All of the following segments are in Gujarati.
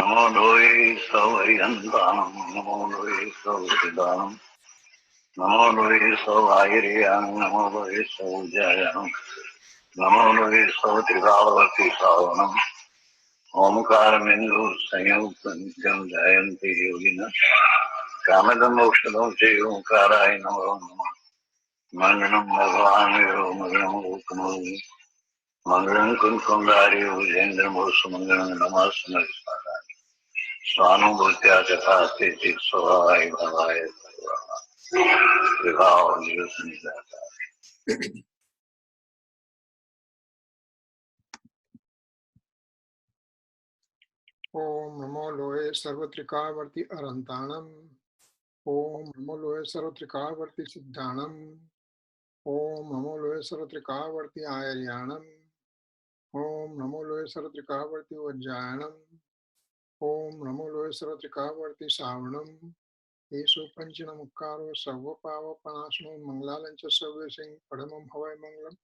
નમો લોહી સૌયંતાણમ નમો લોહી સૌદાનમ નમો લોહી સૌઆયર્યામ નમો લોહી સૌજયામ નમો લોહી સૌત્રિકાવતી સાવનમ ઓમકાર બિંદુ સંયુક્ત નિત્યમ જયંતિ યોગિન કામદમ મોક્ષદમ શ્રી ઓંકારાય નમો નમઃ મંગલમ ભગવાન વિરો મંગલમ લોકમોહી મંગલમ કુંકુંદારી ભુજેન્દ્ર સુમંગલમ નમઃ સ્વાનુભૂત્યા તથા સ્થિતિ સ્વભાવાય ભાવાય વિભાવ નિરસનિદાતા. ઓમ નમો લોહે સર્વત્રિકાવર્તી અરંતાણમ. ઓમ નમો લોહે સર્વત્રિકાવર્તી સિદ્ધાણમ. ઓમ નમો લોહે સર્વત્રિકાવર્તી આયર્યાણમ. ઓમ નમો લોહે સર્વત્રિકાવર્તી વજ્જાયણમ. ઓમ નમો લોહે સર્વત્રિકાવર્તી શ્રાવણમ. એસો પંચન મુક્કારો સર્વ પાવપનાશનો મંગલાલંચ સર્વે સિંહ પડમમ હવય મંગલમ.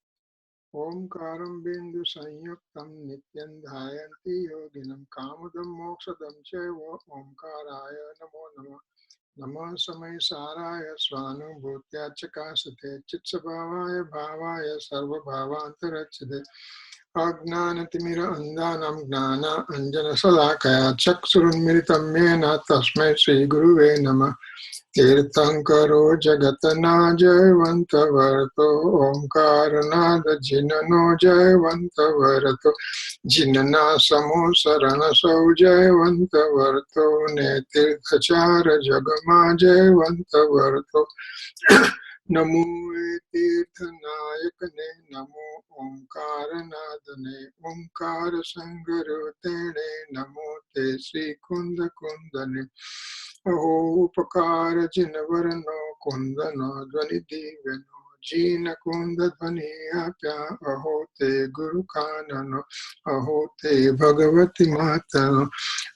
ઓમકારમ બિંદુ સંયુક્તમ નિત્યં ધ્યાયન્તિ યોગિનમ કામદમ મોક્ષદમ ચૈવ ઓમકારાય નમો નમઃ. નમઃ સમય સારાય સ્વાનુભૂત્યા ચકાસતે ચિત્સ્વભાવાય ભાવાય સર્વભાવાંતરચ્છતે અજ્ઞાનતિમિર અંધાનાં જ્ઞાન અંજન શલાકયા ચક્ષુરુન્મિલિतं येन તસ્મૈ શ્રી ગુરુવે નમઃ. તીર્થંકરો જગતના જયવંત વર્તો ઓમકારનાદ જીનનો જયવંત વર્તો જીનના સમો શરણ સૌ જયવંત વર્તો ને તીર્થચાર જગમાં જયવંત વર્તો. નમો એ તીર્થનાયકને નમો ઓમકારનાદને ઓમકાર સંગર્યો તેણે નમો તે શ્રી કુંદ કુંદને. અહો ઉપકાર જીનવરનો કુંદનો ધ્વનિ દિવ્યનો જીન કુંદ ધ્વનિ આપ્યા અહો તે ગુરુ કાનનો અહો તે ભગવતી માતાનો.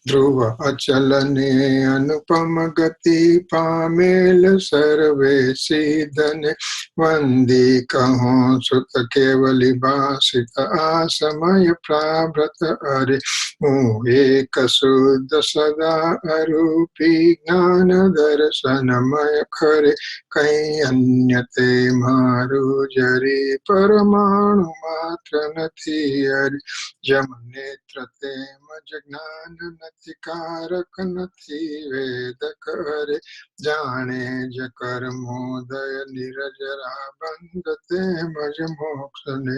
ધ્રુવ અચલ ને અનુપમ ગતિ પામેલ સર્વે સિદ્ધને વંદી કહો સુત કેવલી ભાષિત આ સમય પ્રાવ્રત અરે. હું એક શુદ્ધ સદા અરૂપી જ્ઞાન દર્શનમય ખરે કઈ અન્ય તે મારું જરી પરમાણુ માત્ર નથી અરે. જમ નેત્ર તેમજ જ્ઞાન નથી કારક નથી વેદક અરે. જાણે જ કર્મોદય નિરજરા બંધ તેમજ મોક્ષને.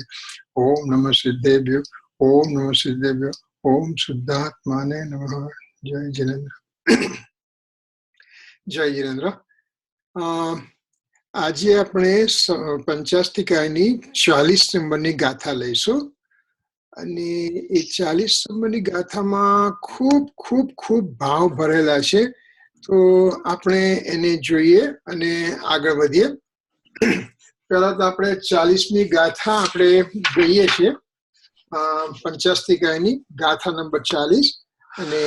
ઓમ નમઃ સિદ્ધેભ્યો ઓમ નમઃ સિદ્ધેભ્યો ઓમ શુદ્ધાત્માને નમઃ. જય જીનેન્દ્ર. જય જીનેન્દ્ર. આજે આપણે પંચાસ્તિકાની 40 નંબરની ગાથા લઈશું અને એ 40 નંબરની ગાથામાં ખૂબ ખૂબ ખૂબ ભાવ ભરેલા છે. તો આપણે એને જોઈએ અને આગળ વધીએ. પહેલા તો આપણે 40મી ગાથા આપણે જોઈએ છીએ. પંચાસ્તિકાની ગાથા નંબર 40 અને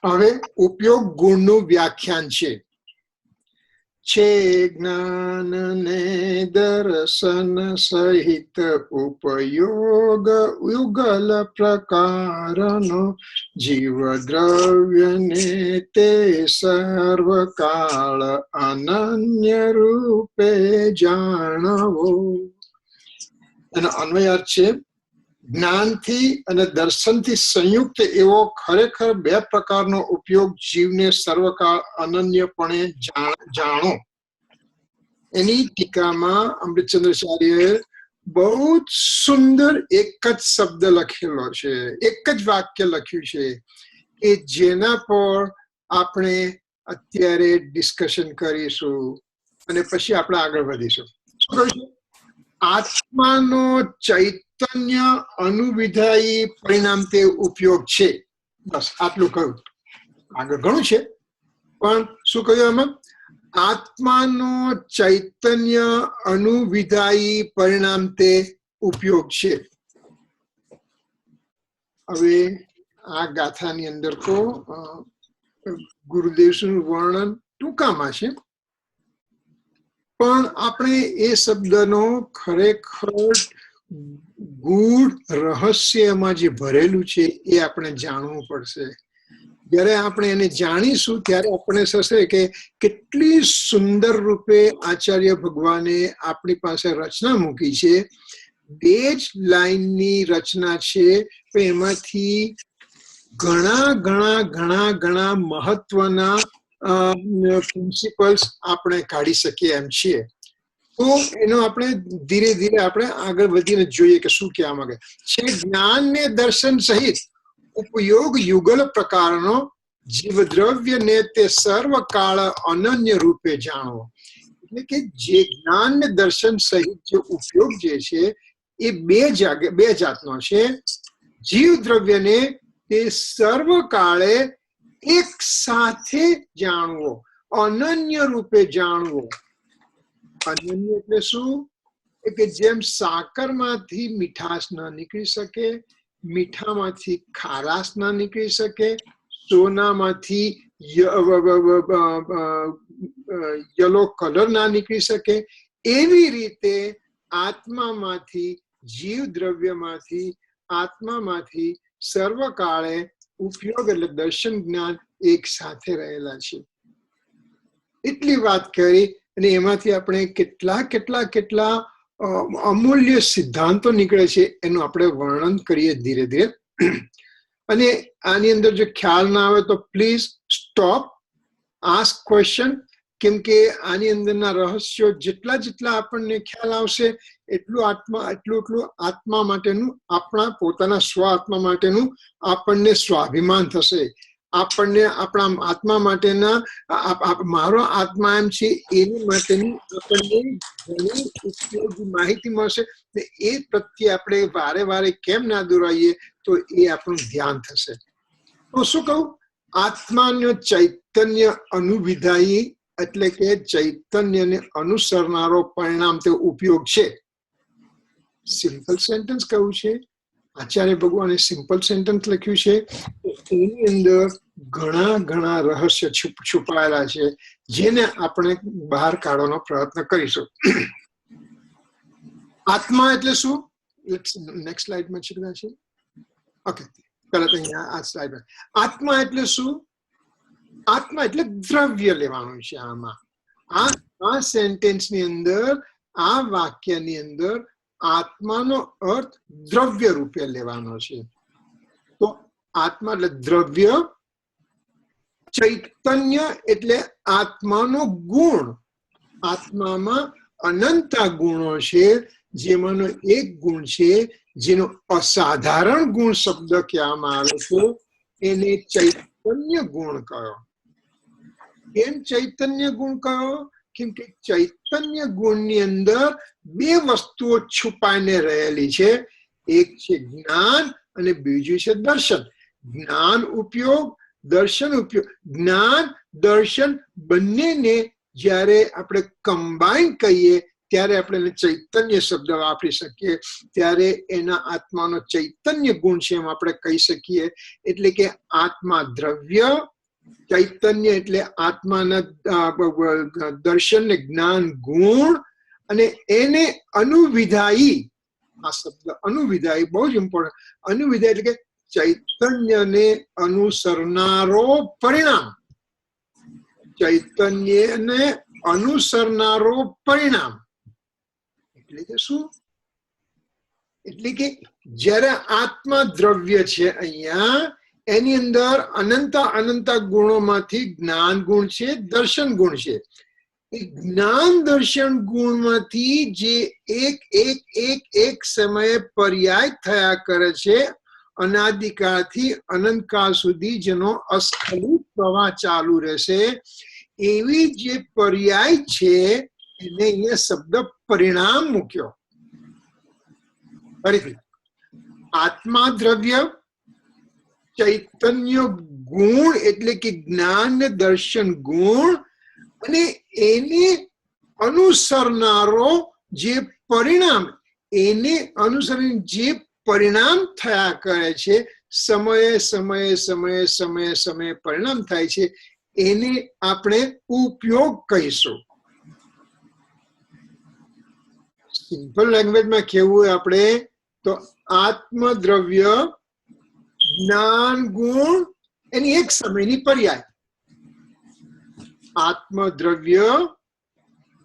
હવે ઉપયોગ ગુણનું વ્યાખ્યાન છે. જ્ઞાન ને દર્શન સહિત ઉપયોગ યુગલ પ્રકારનો જીવ દ્રવ્ય ને તે સર્વકાળ અનન્ય રૂપે જાણવો. એનો અન્વયાર્થ છે જ્ઞાનથી અને દર્શનથી સંયુક્ત એવો ખરેખર 2 પ્રકારનો ઉપયોગ જીવને સર્વકાળ અનન્યપણે જાણો. એની ટીકામાં અમૃતચંદ્રાચાર્યએ બહુ જ સુંદર એક જ શબ્દ લખેલો છે, એક જ વાક્ય લખ્યું છે કે જેના પર આપણે અત્યારે ડિસ્કશન કરીશું અને પછી આપણે આગળ વધીશું. શું કહીશું? આત્માનો ચૈતન્ય અનુવિધાયી પરિણામ તે ઉપયોગ છે. બસ આટલું કહ્યું. આગળ ઘણું છે પણ શું કહ્યું આમાં? આત્માનો ચૈતન્ય અનુવિધાયી પરિણામ તે ઉપયોગ છે. હવે આ ગાથાની અંદર તો ગુરુદેવનું વર્ણન ટૂંકામાં છે, પણ આપણે એ શબ્દનો ખરેખર ગૂઢ રહસ્યમાં જે ભરેલું છે એ આપણે જાણવું પડશે. જ્યારે આપણે એને જાણીશું ત્યારે આપણે થશે કે કેટલી સુંદર રૂપે આચાર્ય ભગવાને આપણી પાસે રચના મૂકી છે. 2 જ લાઈનની રચના છે, પણ એમાંથી ઘણા મહત્વના પ્રિન્સિપલ્સ આપણે કાઢી શકીએ એમ છીએ. તો એનો આપણે ધીરે ધીરે આપણે આગળ વધીને જોઈએ કે શું કહેવા માંગે છે. જ્ઞાન ને દર્શન સહિત ઉપયોગ યુગલ પ્રકારનો જીવદ્રવ્યને તે સર્વકાળ અનન્ય રૂપે જાણવો. એટલે કે જે જ્ઞાન ને દર્શન સહિત જે ઉપયોગ જે છે એ બે જાતનો છે. જીવ દ્રવ્યને તે સર્વકાળે એક સાથે જાણવો, અનન્ય રૂપે જાણવો. અનન્ય એટલે શું? કે જેમ સાકરમાંથી મીઠાશ ન નીકળી શકે, મીઠામાંથી ખારાશ ન નીકળી શકે, સોનામાંથી યલો કલર ના નીકળી શકે, એવી રીતે આત્મામાંથી, જીવ દ્રવ્યમાંથી, આત્મામાંથી સર્વકાળે ઉપયોગ એટલે દર્શન જ્ઞાન એક સાથે રહેલા છે. એટલી વાત કરી અને એમાંથી આપણે કેટલા અમૂલ્ય સિદ્ધાંતો નીકળે છે એનું આપણે વર્ણન કરીએ ધીરે ધીરે. અને આની અંદર જો ખ્યાલ ના આવે તો પ્લીઝ સ્ટોપ, આસ્ક ક્વેશ્ચન, કેમ કે આની અંદરના રહસ્યો જેટલા આપણને ખ્યાલ આવશે એટલું આત્મા માટેનું, આપણા પોતાના સ્વ આત્મા માટેનું આપણને સ્વાભિમાન થશે. આપણને આપણા આત્મા માટેના મારો આત્મા એમ છે એની માટેની આપણને ઘણી ઉપયોગી માહિતી મળશે. એ પ્રત્યે આપણે વારે કેમ ના દોરાઈએ તો એ આપણું ધ્યાન થશે. તો શું કહું? આત્માનો ચૈતન્ય અનુવિધાયી એટલે કે ચૈતન્યને અનુસરનારો પરિણામ તે ઉપયોગ છે. સિમ્પલ સેન્ટેન્સ કહ્યું છે, આચાર્ય ભગવાને સિમ્પલ સેન્ટેન્સ લખ્યું છે. એની અંદર ઘણા રહસ્ય છુપાયેલા છે જેને આપણે બહાર કાઢવાનો પ્રયત્ન કરીશું. આત્મા એટલે શું? નેક્સ્ટ સ્લાઇડમાં છે કદાચ. ઓકે, તરત અહીંયા આ સ્લાઇડમાં. આત્મા એટલે શું? આત્મા એટલે દ્રવ્ય લેવાનું છે. આમાં આ સેન્ટેન્સની અંદર, આ વાક્યની અંદર આત્માનો અર્થ દ્રવ્ય રૂપે લેવાનો છે. તો આત્મા એટલે દ્રવ્ય, ચૈતન્ય એટલે આત્માનો ગુણ. આત્મામાં અનંત ગુણો છે, જેમાંનો એક ગુણ છે જેનો અસાધારણ ગુણ શબ્દ કહેવામાં આવે છે, એને ચૈતન્ય ગુણ કહો. કેમ ચૈતન્ય ગુણ કહો? કેમ કે ચૈતન્ય ગુણની અંદર 2 વસ્તુઓ છુપાઈને રહેલી છે. એક છે જ્ઞાન અને બીજું છે દર્શન. જ્ઞાન ઉપયોગ, દર્શન ઉપયોગ. જ્ઞાન દર્શન બંનેને જ્યારે આપણે કમ્બાઈન કહીએ ત્યારે આપણે ચૈતન્ય શબ્દ વાપરી શકીએ. ત્યારે એના આત્માનો ચૈતન્ય ગુણ છે એમ આપણે કહી શકીએ. એટલે કે આત્મા દ્રવ્ય, ચૈતન્ય એટલે આત્માના દર્શન ને જ્ઞાન ગુણ, અને એને અનુવિધાયી. આ શબ્દ અનુવિધાયી બહુ જ ઇમ્પોર્ટન્ટ. અનુવિધાય એટલે કે ચૈતન્યને અનુસરનારો પરિણામ. ચૈતન્યને અનુસરનારો પરિણામ એટલે કે શું? એટલે કે જ્યારે આત્મા દ્રવ્ય છે અહીંયા, એની અંદર અનંત ગુણોમાંથી જ્ઞાન ગુણ છે, દર્શન ગુણ છે. એ જ્ઞાન દર્શન ગુણમાંથી જે એક સમયે પર્યાય થયા કરે છે, અનાદિકાળથી અનંતકાળ સુધી જેનો અસ્ખલિત પ્રવાહ ચાલુ રહેશે, એવી જે પર્યાય છે એને અહીંયા શબ્દ પરિણામ મૂક્યો. ફરીથી, આત્મા દ્રવ્ય, ચૈતન્ય ગુણ એટલે કે જ્ઞાન ને દર્શન ગુણ, અને એને અનુસરનારો જે પરિણામ, એને અનુસરીને જે પરિણામ થયા કરે છે, સમયે પરિણામ થાય છે, એને આપણે ઉપયોગ કહીશું. સિમ્પલ લેંગ્વેજમાં કેવું આપણે તો આત્મદ્રવ્ય જ્ઞાન ગુણ એની એક સમયની પર્યાય. આત્મદ્રવ્ય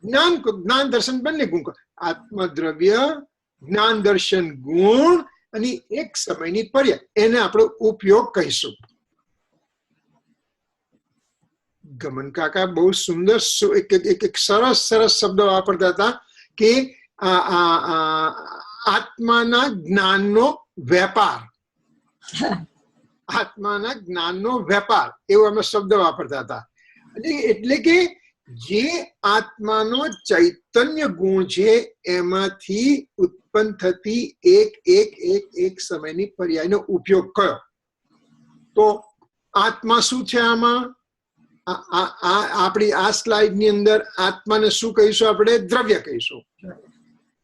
જ્ઞાન દર્શન બંને ગુણ. આત્મદ્રવ્ય જ્ઞાન દર્શન ગુણ અને એક સમયની પર્યાય, એને આપણે ઉપયોગ કહીશું. ગમન કાકા બહુ સુંદર એક સરસ શબ્દ વાપરતા હતા કે આત્માના જ્ઞાનનો વેપાર. આત્માના જ્ઞાનનો વેપાર એવો અમે શબ્દ વાપરતા હતા. એટલે કે જે આત્માનો ચૈતન્ય ગુણ છે એમાંથી ઉત્પન્ન થતી એક સમયની પર્યાયનો ઉપયોગ કયો. તો આત્મા શું છે આમાં? આપણી આ સ્લાઇડ ની અંદર આત્માને શું કહીશું આપણે? દ્રવ્ય કહીશું.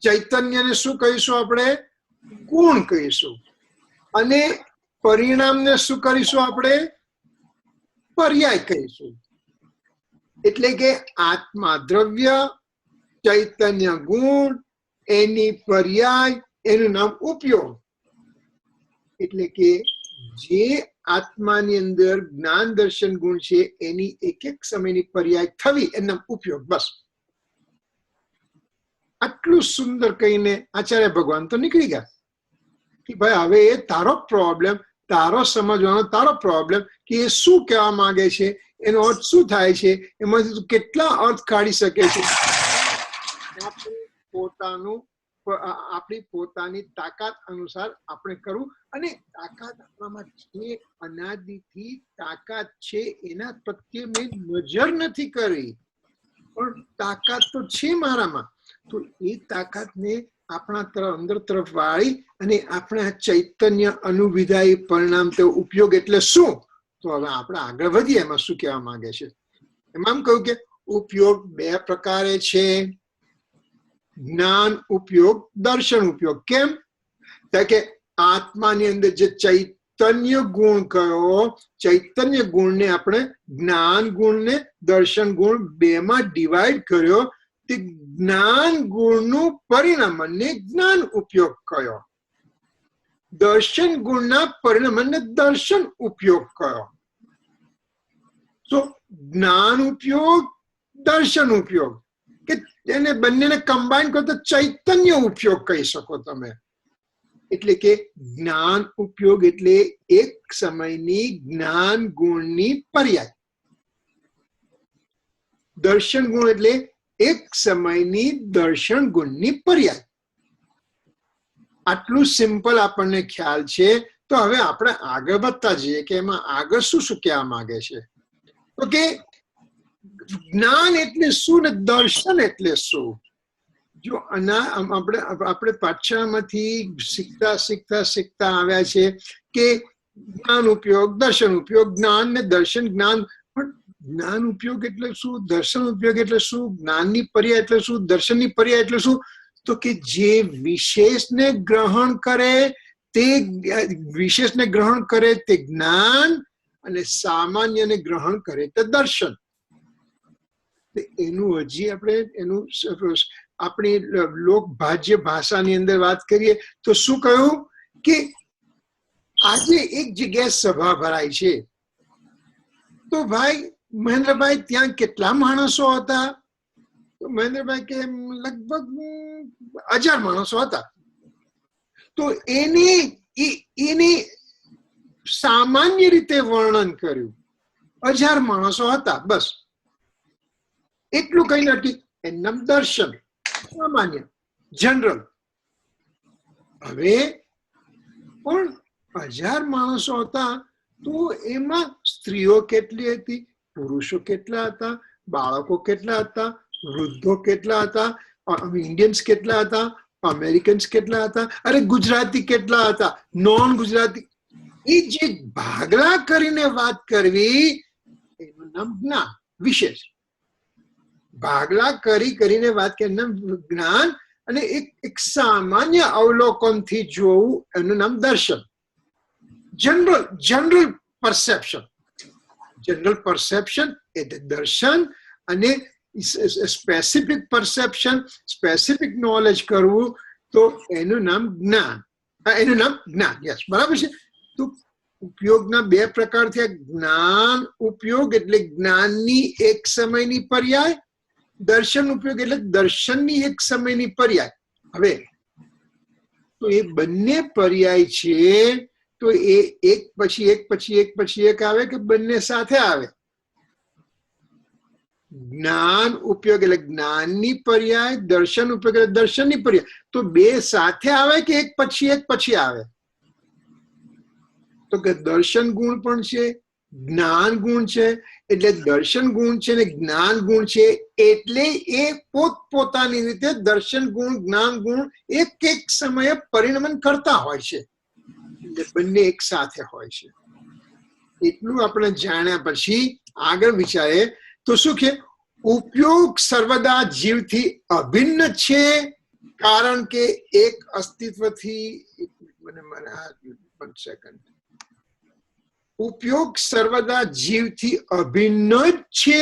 ચૈતન્યને શું કહીશું આપણે? ગુણ કહીશું. અને પરિણામને શું કરીશું આપણે? પર્યાય કહીશું. એટલે કે આત્મા દ્રવ્ય, ચૈતન્ય ગુણ, એની પર્યાય, એનું નામ ઉપયોગ. એટલે કે જે આત્માની અંદર જ્ઞાન દર્શન ગુણ છે એની એક સમયની પર્યાય થવી એનું નામ ઉપયોગ. બસ આટલું સુંદર કહીને આચાર્ય ભગવાન તો નીકળી ગયા કે ભાઈ હવે એ તારો પ્રોબ્લેમ, તારો સમજવાનો તારો પ્રોબ્લેમ કે એ શું કહેવા માંગે છે, એનો અર્થ શું થાય છે, એમાંથી તું કેટલા અર્થ કાઢી શકે છે. આપણી પોતાની તાકાત અનુસાર આપણે કરવું. અને તાકાત આપણામાં છે, અનાદિથી તાકાત છે, એના પ્રત્યે મેં નજર નથી કરી, પણ તાકાત તો છે મારામાં. તો એ તાકાતને આપણા તરફ અંદર તરફ વાળી અને આપણે આ ચૈતન્ય અનુવિધાયી પરિણામ તે ઉપયોગ એટલે શું? તો હવે આપણે આગળ વધીએ. એમાં શું કહેવા માંગે છે? એમાં કહ્યું કે ઉપયોગ બે પ્રકારે છે. જ્ઞાન ઉપયોગ, દર્શન ઉપયોગ. કેમ? કે આત્માની અંદર જે ચૈતન્ય ગુણ કયો, ચૈતન્ય ગુણને આપણે જ્ઞાન ગુણને દર્શન ગુણ બેમાં ડિવાઈડ કર્યો. તે જ્ઞાન ગુણનું પરિણામને જ્ઞાન ઉપયોગ કયો, દર્શન ગુણના પરિણામને દર્શન ઉપયોગ કયો. તો જ્ઞાન ઉપયોગ, દર્શન ઉપયોગ, કે એને બંનેને કમ્બાઈન કરો તો ચૈતન્ય ઉપયોગ કહી શકો તમે. એટલે કે જ્ઞાન ઉપયોગ એટલે એક સમયની જ્ઞાન ગુણની પર્યાય. દર્શન ગુણ એટલે એક સમયની દર્શન ગુણની પર્યાય. આટલું સિમ્પલ આપણને ખ્યાલ છે. તો હવે આપણે આગળ વધતા જઈએ કે એમાં આગળ શું શું કહેવા માંગે છે. તો કે જ્ઞાન એટલે શું ને દર્શન એટલે શું? જો આપણે પાઠશાળામાંથી શીખતા આવ્યા છે કે જ્ઞાન ઉપયોગ, દર્શન ઉપયોગ, જ્ઞાન ને દર્શન. પણ જ્ઞાન ઉપયોગ એટલે શું? દર્શન ઉપયોગ એટલે શું? જ્ઞાનની પર્યાય એટલે શું? દર્શનની પર્યાય એટલે શું? તો કે જે વિશેષને ગ્રહણ કરે તે જ્ઞાન અને સામાન્યને ગ્રહણ કરે તે દર્શન. એનું હજી આપણી લોક ભાજ્ય ભાષાની અંદર વાત કરીએ તો શું કહ્યું કે આજે એક જગ્યાએ સભા ભરાય છે. તો ભાઈ મહેન્દ્રભાઈ ત્યાં કેટલા માણસો હતા? તો મહેન્દ્રભાઈ કે લગભગ 1000 માણસો હતા. તો એને સામાન્ય રીતે વર્ણન કર્યું. 1000 માણસો હતા, બસ એટલું કઈ નથી. એનું દર્શન, સામાન્ય, જનરલ. હવે પણ 1000 માણસો હતા તો એમાં સ્ત્રીઓ કેટલી હતી, પુરુષો કેટલા હતા, બાળકો કેટલા હતા, વૃદ્ધો કેટલા હતા, ઇન્ડિયન્સ કેટલા હતા, અમેરિકન્સ કેટલા હતા, અરે ગુજરાતી કેટલા હતા, નોન ગુજરાતી. એ જે ભાગલા કરીને વાત કરવી એનું નામ જ્ઞાન. વિશેષ ભાગલા કરીને વાત કરીને જ્ઞાન. અને એક સામાન્ય અવલોકનથી જોવું એનું નામ દર્શન. જનરલ પરસેપ્શન એટલે દર્શન. અને સ્પેસિફિક પરસેપ્શન, સ્પેસિફિક નોલેજ કરવું, તો એનું નામ જ્ઞાન. એનું નામ જ્ઞાન. યસ, બરાબર છે. તો ઉપયોગના બે પ્રકાર થયા. જ્ઞાન ઉપયોગ એટલે જ્ઞાનની એક સમયની પર્યાય, દર્શન ઉપયોગ એટલે દર્શનની એક સમયની પર્યાય. હવે તો એ બંને પર્યાય છે, તો એ એક પછી એક પછી એક પછી એક આવે કે બંને સાથે આવે? જ્ઞાન ઉપયોગ એટલે જ્ઞાનની પર્યાય, દર્શન ઉપયોગ એટલે દર્શનની પર્યાય. તો બે સાથે આવે કે એક પછી આવે? તો કે દર્શન ગુણ પણ છે, જ્ઞાન ગુણ છે. એટલે દર્શન ગુણ છે ને જ્ઞાન ગુણ છે, એટલે એ પોતપોતાની રીતે દર્શન ગુણ જ્ઞાન ગુણ એક એક સમયે પરિણમન કરતા હોય છે. એટલે બંને એક સાથે હોય છે. એટલું આપણે જાણ્યા પછી આગળ વિચારે તો શું કે ઉપયોગ સર્વદા જીવથી અભિન્ન છે, કારણ કે એક અસ્તિત્વથી ઉપયોગ સર્વદા જીવથી અભિન્ન જ છે,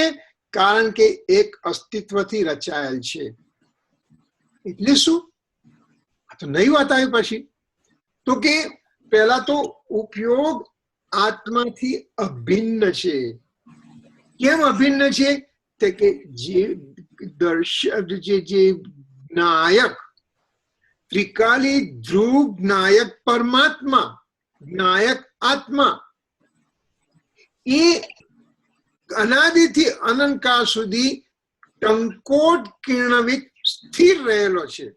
કારણ કે એક અસ્તિત્વથી રચાયેલ છે. એટલે શું? આ તો નવી વાત આવી પછી. તો કે પહેલા તો ઉપયોગ આત્માથી અભિન્ન છે. કેમ અભિન્ન છે? તે કે જે નાયક ત્રિકાલી ધ્રુવ નાયક પરમાત્મા, નાયક આત્મા, એ અનાદિથી અનંતકાળ સુધી ટંકોટ કિરણવિત સ્થિર રહેલો છે.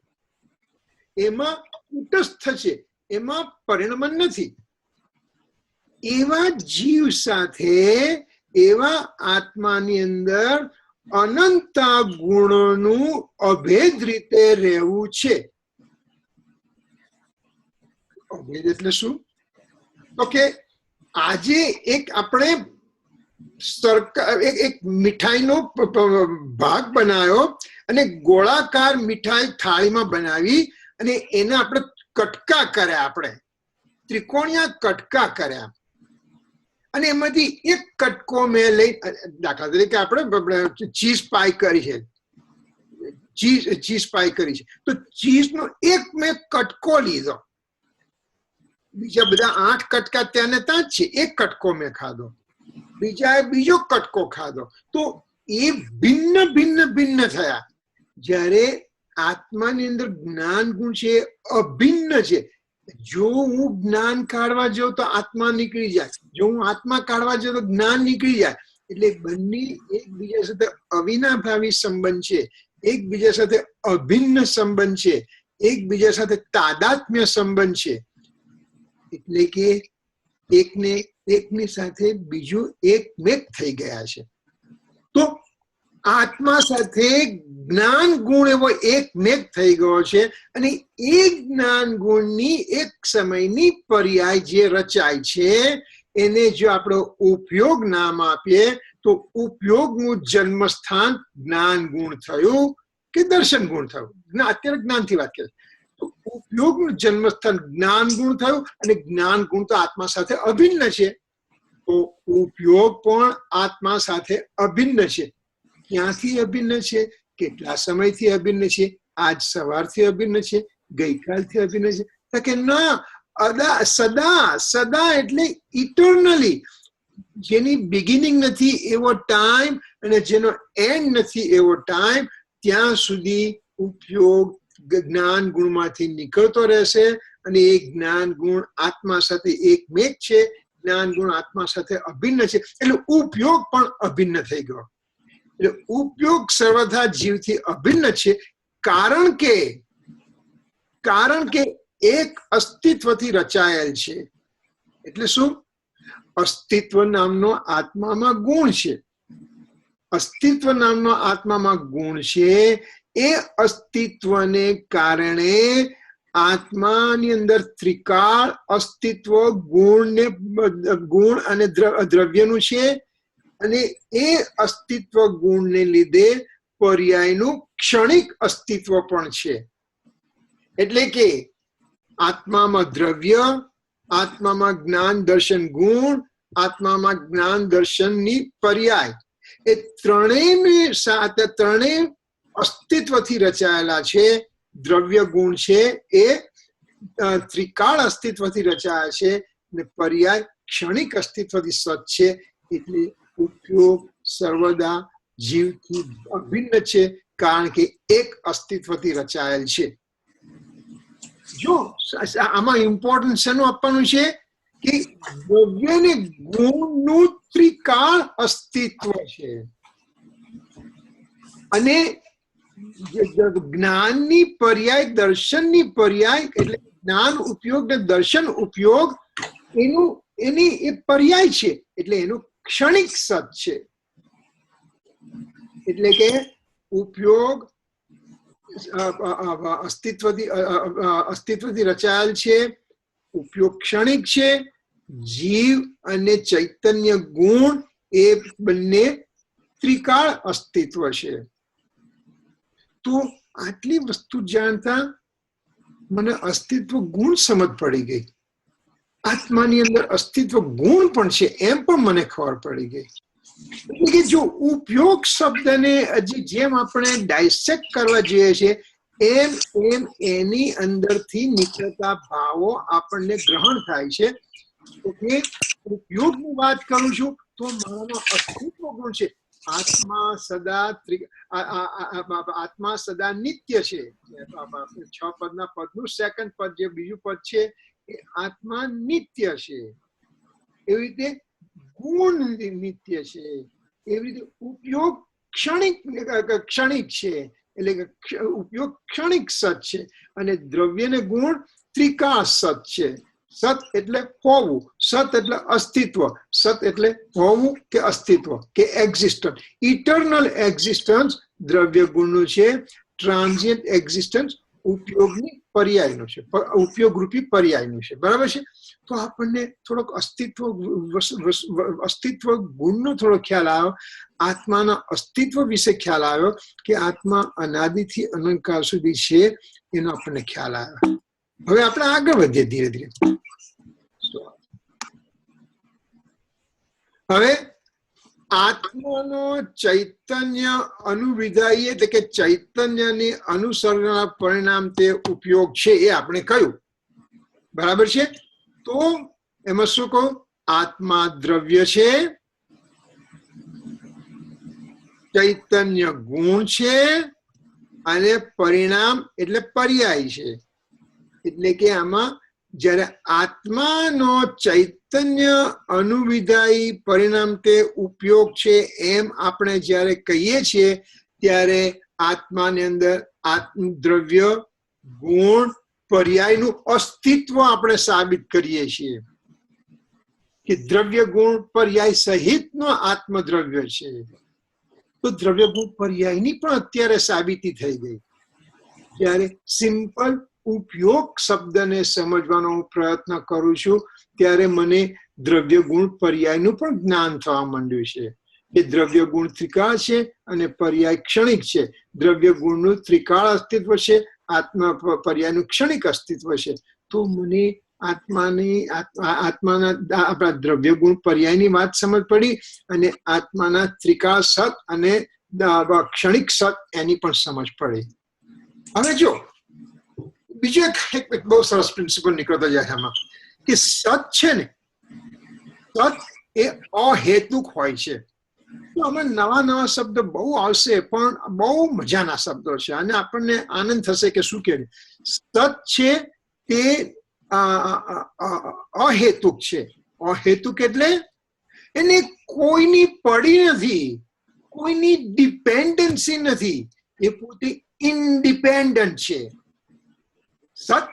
એમાં કુટસ્થ છે, એમાં પરિણમન નથી. એવા જીવ સાથે, એવા આત્માની અંદર અનંતા ગુણોનું અભેદ રીતે રહેવું છે. અભેદ એટલે શું? ઓકે, આજે એક આપણે એક મીઠાઈનો ભાગ બનાવ્યો અને ગોળાકાર મીઠાઈ થાળીમાં બનાવી અને એને આપણે કટકા કર્યા, આપણે ત્રિકોણિયા કટકા કર્યા, અને એમાંથી એક કટકો મેં લઈ, દાખલા તરીકે આપણે ચીઝ પાઈ કરી છે, ચીઝ પાઈ કરી છે, તો ચીઝનો એક મેં કટકો લીધો. બીજા બધા 8 કટકા ત્યાં ને ત્યાં જ છે, એક કટકો મેં ખાધો. બીજો કટકો ખાધો. તો એ ભિન્ન ભિન્ન ભિન્ન થયા. જ્યારે આત્માની અંદર જ્ઞાન ગુણ છે, અભિન્ન છે. જો હું જ્ઞાન કાઢવા જાઉં તો આત્મા નીકળી જાય, જો હું આત્મા કાઢવા જાઉં તો જ્ઞાન નીકળી જાય. એટલે બંને એકબીજા સાથે અવિનાભાવી સંબંધ છે, એકબીજા સાથે અભિન્ન સંબંધ છે, એકબીજા સાથે તાદાત્મ્ય સંબંધ છે. એટલે કે એકની સાથે બીજું એકમેક થઈ ગયા છે. તો આત્મા સાથે જ્ઞાન ગુણ એવો એકમેક થઈ ગયો છે, અને એ જ્ઞાન ગુણની એક સમયની પર્યાય જે રચાય છે, એને જો આપણે ઉપયોગ નામ આપીએ તો ઉપયોગનું જન્મસ્થાન જ્ઞાન ગુણ થયું કે દર્શન ગુણ થયું? અત્યારે જ્ઞાનથી વાત કરીએ. ઉપયોગનું જન્મસ્થાન જ્ઞાન ગુણ થયું, અને જ્ઞાન ગુણ તો આત્મા સાથે અભિન્ન છે. તો ઉપયોગ પણ આત્મા સાથે અભિન્ન છે. ક્યાંથી અભિન્ન છે? કેટલા સમયથી અભિન્ન છે? આજ સવારથી અભિન્ન છે? ગઈકાલથી અભિન્ન છે? કે ના, સદા એટલે ઇટર્નલી. જેની બિગિનિંગ નથી એવો ટાઈમ અને જેનો એન્ડ નથી એવો ટાઈમ, ત્યાં સુધી ઉપયોગ જ્ઞાન ગુણમાંથી નીકળતો રહેશે. અને એ જ્ઞાન ગુણ આત્મા સાથે એકમેક છે, જ્ઞાન ગુણ આત્મા સાથે અભિન્ન છે. એટલે ઉપયોગ પણ અભિન્ન થઈ ગયો. એટલે ઉપયોગ સર્વથા જીવથી અભિન્ન છે, કારણ કે એક અસ્તિત્વથી રચાયેલ છે. એટલે શું? અસ્તિત્વ નામનો આત્મામાં ગુણ છે. અસ્તિત્વ નામનો આત્મામાં ગુણ છે. એ અસ્તિત્વને કારણે આત્માની અંદર ત્રિકાળ અસ્તિત્વ ગુણ અને દ્રવ્યનું છે, અને એ અસ્તિત્વ ગુણને લીધે પર્યાયનું ક્ષણિક અસ્તિત્વ પણ છે. એટલે કે આત્મામાં દ્રવ્ય, આત્મામાં જ્ઞાન દર્શન ગુણ, આત્મામાં જ્ઞાન દર્શનની પર્યાય, એ ત્રણેયની સાથે ત્રણેય અસ્તિત્વથી રચાયેલા છે. દ્રવ્ય ગુણ છે એ ત્રિકાળ અસ્તિત્વથી રચાયા છે અને પર્યાય ક્ષણિક અસ્તિત્વથી સત છે. એટલે ઉપયોગ સર્વદા જીવથી અભિન્ન છે, કારણ કે એક અસ્તિત્વથી રચાયેલ છે. જો આમાં ઇમ્પોર્ટન્સ શેનું આપવાનું છે કે દ્રવ્ય ને ગુણનું ત્રિકાળ અસ્તિત્વ છે, અને જ્ઞાનની પર્યાય દર્શનની પર્યાય એટલે જ્ઞાન ઉપયોગ ને દર્શન ઉપયોગ એની એ પર્યાય છે, એટલે એનું ક્ષણિક સત છે. એટલે કે ઉપયોગ અસ્તિત્વથી રચાયેલ છે, ઉપયોગ ક્ષણિક છે, જીવ અને ચૈતન્ય ગુણ એ બંને ત્રિકાળ અસ્તિત્વ છે. તો આટલી વસ્તુ જાણતા મને અસ્તિત્વ ગુણ સમજ પડી ગઈ. આત્માની અંદર અસ્તિત્વ ગુણ પણ છે એમ પણ મને ખબર પડી ગઈ. એટલે કે જો ઉપયોગ શબ્દને હજી જેમ આપણે ડાયસેક્ટ કરવા જોઈએ છીએ એમ એમ એની અંદરથી નીકળતા ભાવો આપણને ગ્રહણ થાય છે. એટલે ઉપયોગની વાત કરું છું તો મારામાં અસ્તિત્વ ગુણ છે. આત્મા સદા નિત્ય છે. 6 પદના પદનું સેકન્ડ પદ જે બીજું પદ છે એ આત્મા નિત્ય છે. એવી રીતે ગુણ નિત્ય છે. એવી રીતે ઉપયોગ ક્ષણિક છે, એટલે કે ઉપયોગ ક્ષણિક સત છે, અને દ્રવ્ય ને ગુણ ત્રિકાળ સત છે. સત એટલે હોવું, સત એટલે અસ્તિત્વ, સત એટલે હોવું કે અસ્તિત્વ કે એક્ઝિસ્ટન્સ. ઇટર્નલ એક્ઝિસ્ટન્સ દ્રવ્ય ગુણનું છે, ટ્રાન્ઝિયન્ટ એક્ઝિસ્ટન્સ ઉપયોગની પર્યાયનું છે, ઉપયોગ રૂપી પર્યાયનું છે. બરાબર છે. તો આપણને થોડોક અસ્તિત્વ ગુણનો થોડો ખ્યાલ આવ્યો, આત્માના અસ્તિત્વ વિશે ખ્યાલ આવ્યો કે આત્મા અનાદિથી અનંતકાળ સુધી છે, એનો આપણને ખ્યાલ આવ્યો. હવે આપણે આગળ વધીએ ધીરે ધીરે. હવે આત્માનો ચૈતન્ય અનુવિધાયી એટલે કે ચૈતન્યની અનુસરણના પરિણામ તે ઉપયોગ છે એ આપણે કહ્યું. બરાબર છે. તો એમાં શું કહું? આત્મા દ્રવ્ય છે, ચૈતન્ય ગુણ છે, અને પરિણામ એટલે પર્યાય છે. એટલે કે આમાં જયારે આત્માનો ચૈતન્ય અનુવિધાયી પરિણામ તે ઉપયોગ છે એમ આપણે જયારે કહીએ છીએ ત્યારે આત્માની અંદર દ્રવ્ય ગુણ પર્યાયનું અસ્તિત્વ આપણે સાબિત કરીએ છીએ કે દ્રવ્ય ગુણ પર્યાય સહિતનો આત્મદ્રવ્ય છે. તો દ્રવ્ય ગુણ પર્યાયની પણ અત્યારે સાબિતી થઈ ગઈ. જ્યારે સિમ્પલ ઉપયોગ શબ્દને સમજવાનો હું પ્રયત્ન કરું છું ત્યારે મને દ્રવ્ય ગુણ પર્યાયનું પણ જ્ઞાન થવા માંડ્યું છે કે દ્રવ્ય ગુણ ત્રિકાળ છે અને પર્યાય ક્ષણિક છે. દ્રવ્ય ગુણનું ત્રિકાળ અસ્તિત્વ છે, આત્મા પર્યાયનું ક્ષણિક અસ્તિત્વ છે. તો મને આત્માના આપણા દ્રવ્ય ગુણ પર્યાયની વાત સમજ પડી, અને આત્માના ત્રિકાળ સત અને ક્ષણિક સત એની પણ સમજ પડી. હવે જો બીજો એક બહુ સરસ પ્રિન્સિપલ નીકળતો જાય એમાં કે સત છે ને, સત એ અહેતુક હોય છે. તો અમે નવા શબ્દ બહુ આવશે પણ બહુ મજાના શબ્દો છે અને આપણને આનંદ થશે કે શું કે સત છે તે અહેતુક છે. અહેતુક એટલે એને કોઈની પડી નથી, કોઈની ડિપેન્ડન્સી નથી, એ પોતે ઇન્ડિપેન્ડન્ટ છે. સત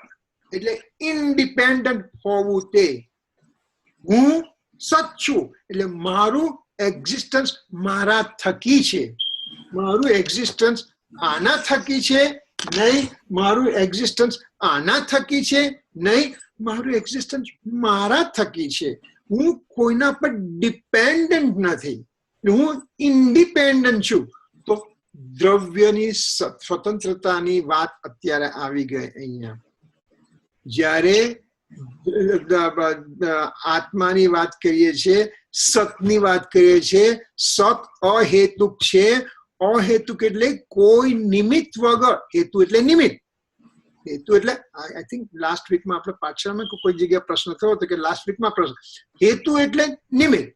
એટલે ઇન્ડિપેન્ડન્ટ હોવું. તે હું સત છું એટલે મારું એક્ઝિસ્ટન્સ મારા થકી છે. મારું એક્ઝિસ્ટન્સ આના થકી છે નહીં, મારું એક્ઝિસ્ટન્સ આના થકી છે નહીં, મારું એક્ઝિસ્ટન્સ મારા થકી છે. હું કોઈના પર ડિપેન્ડન્ટ નથી, હું ઇન્ડિપેન્ડન્ટ છું. તો દ્રવ્યની સ્વતંત્રતાની વાત અત્યારે આવી ગઈ અહીંયા. જ્યારે આત્માની વાત કરીએ છીએ સતની વાત કરીએ છીએ. સત અહેતુક છે. અહેતુક એટલે કોઈ નિમિત્ત વગર. હેતુ એટલે નિમિત્ત. હેતુ એટલે આઈ થિંક લાસ્ટ વીકમાં આપણે પાછળમાં કોઈ જગ્યાએ પ્રશ્ન થયો હતો કે લાસ્ટ વીકમાં પ્રશ્ન. હેતુ એટલે નિમિત્ત.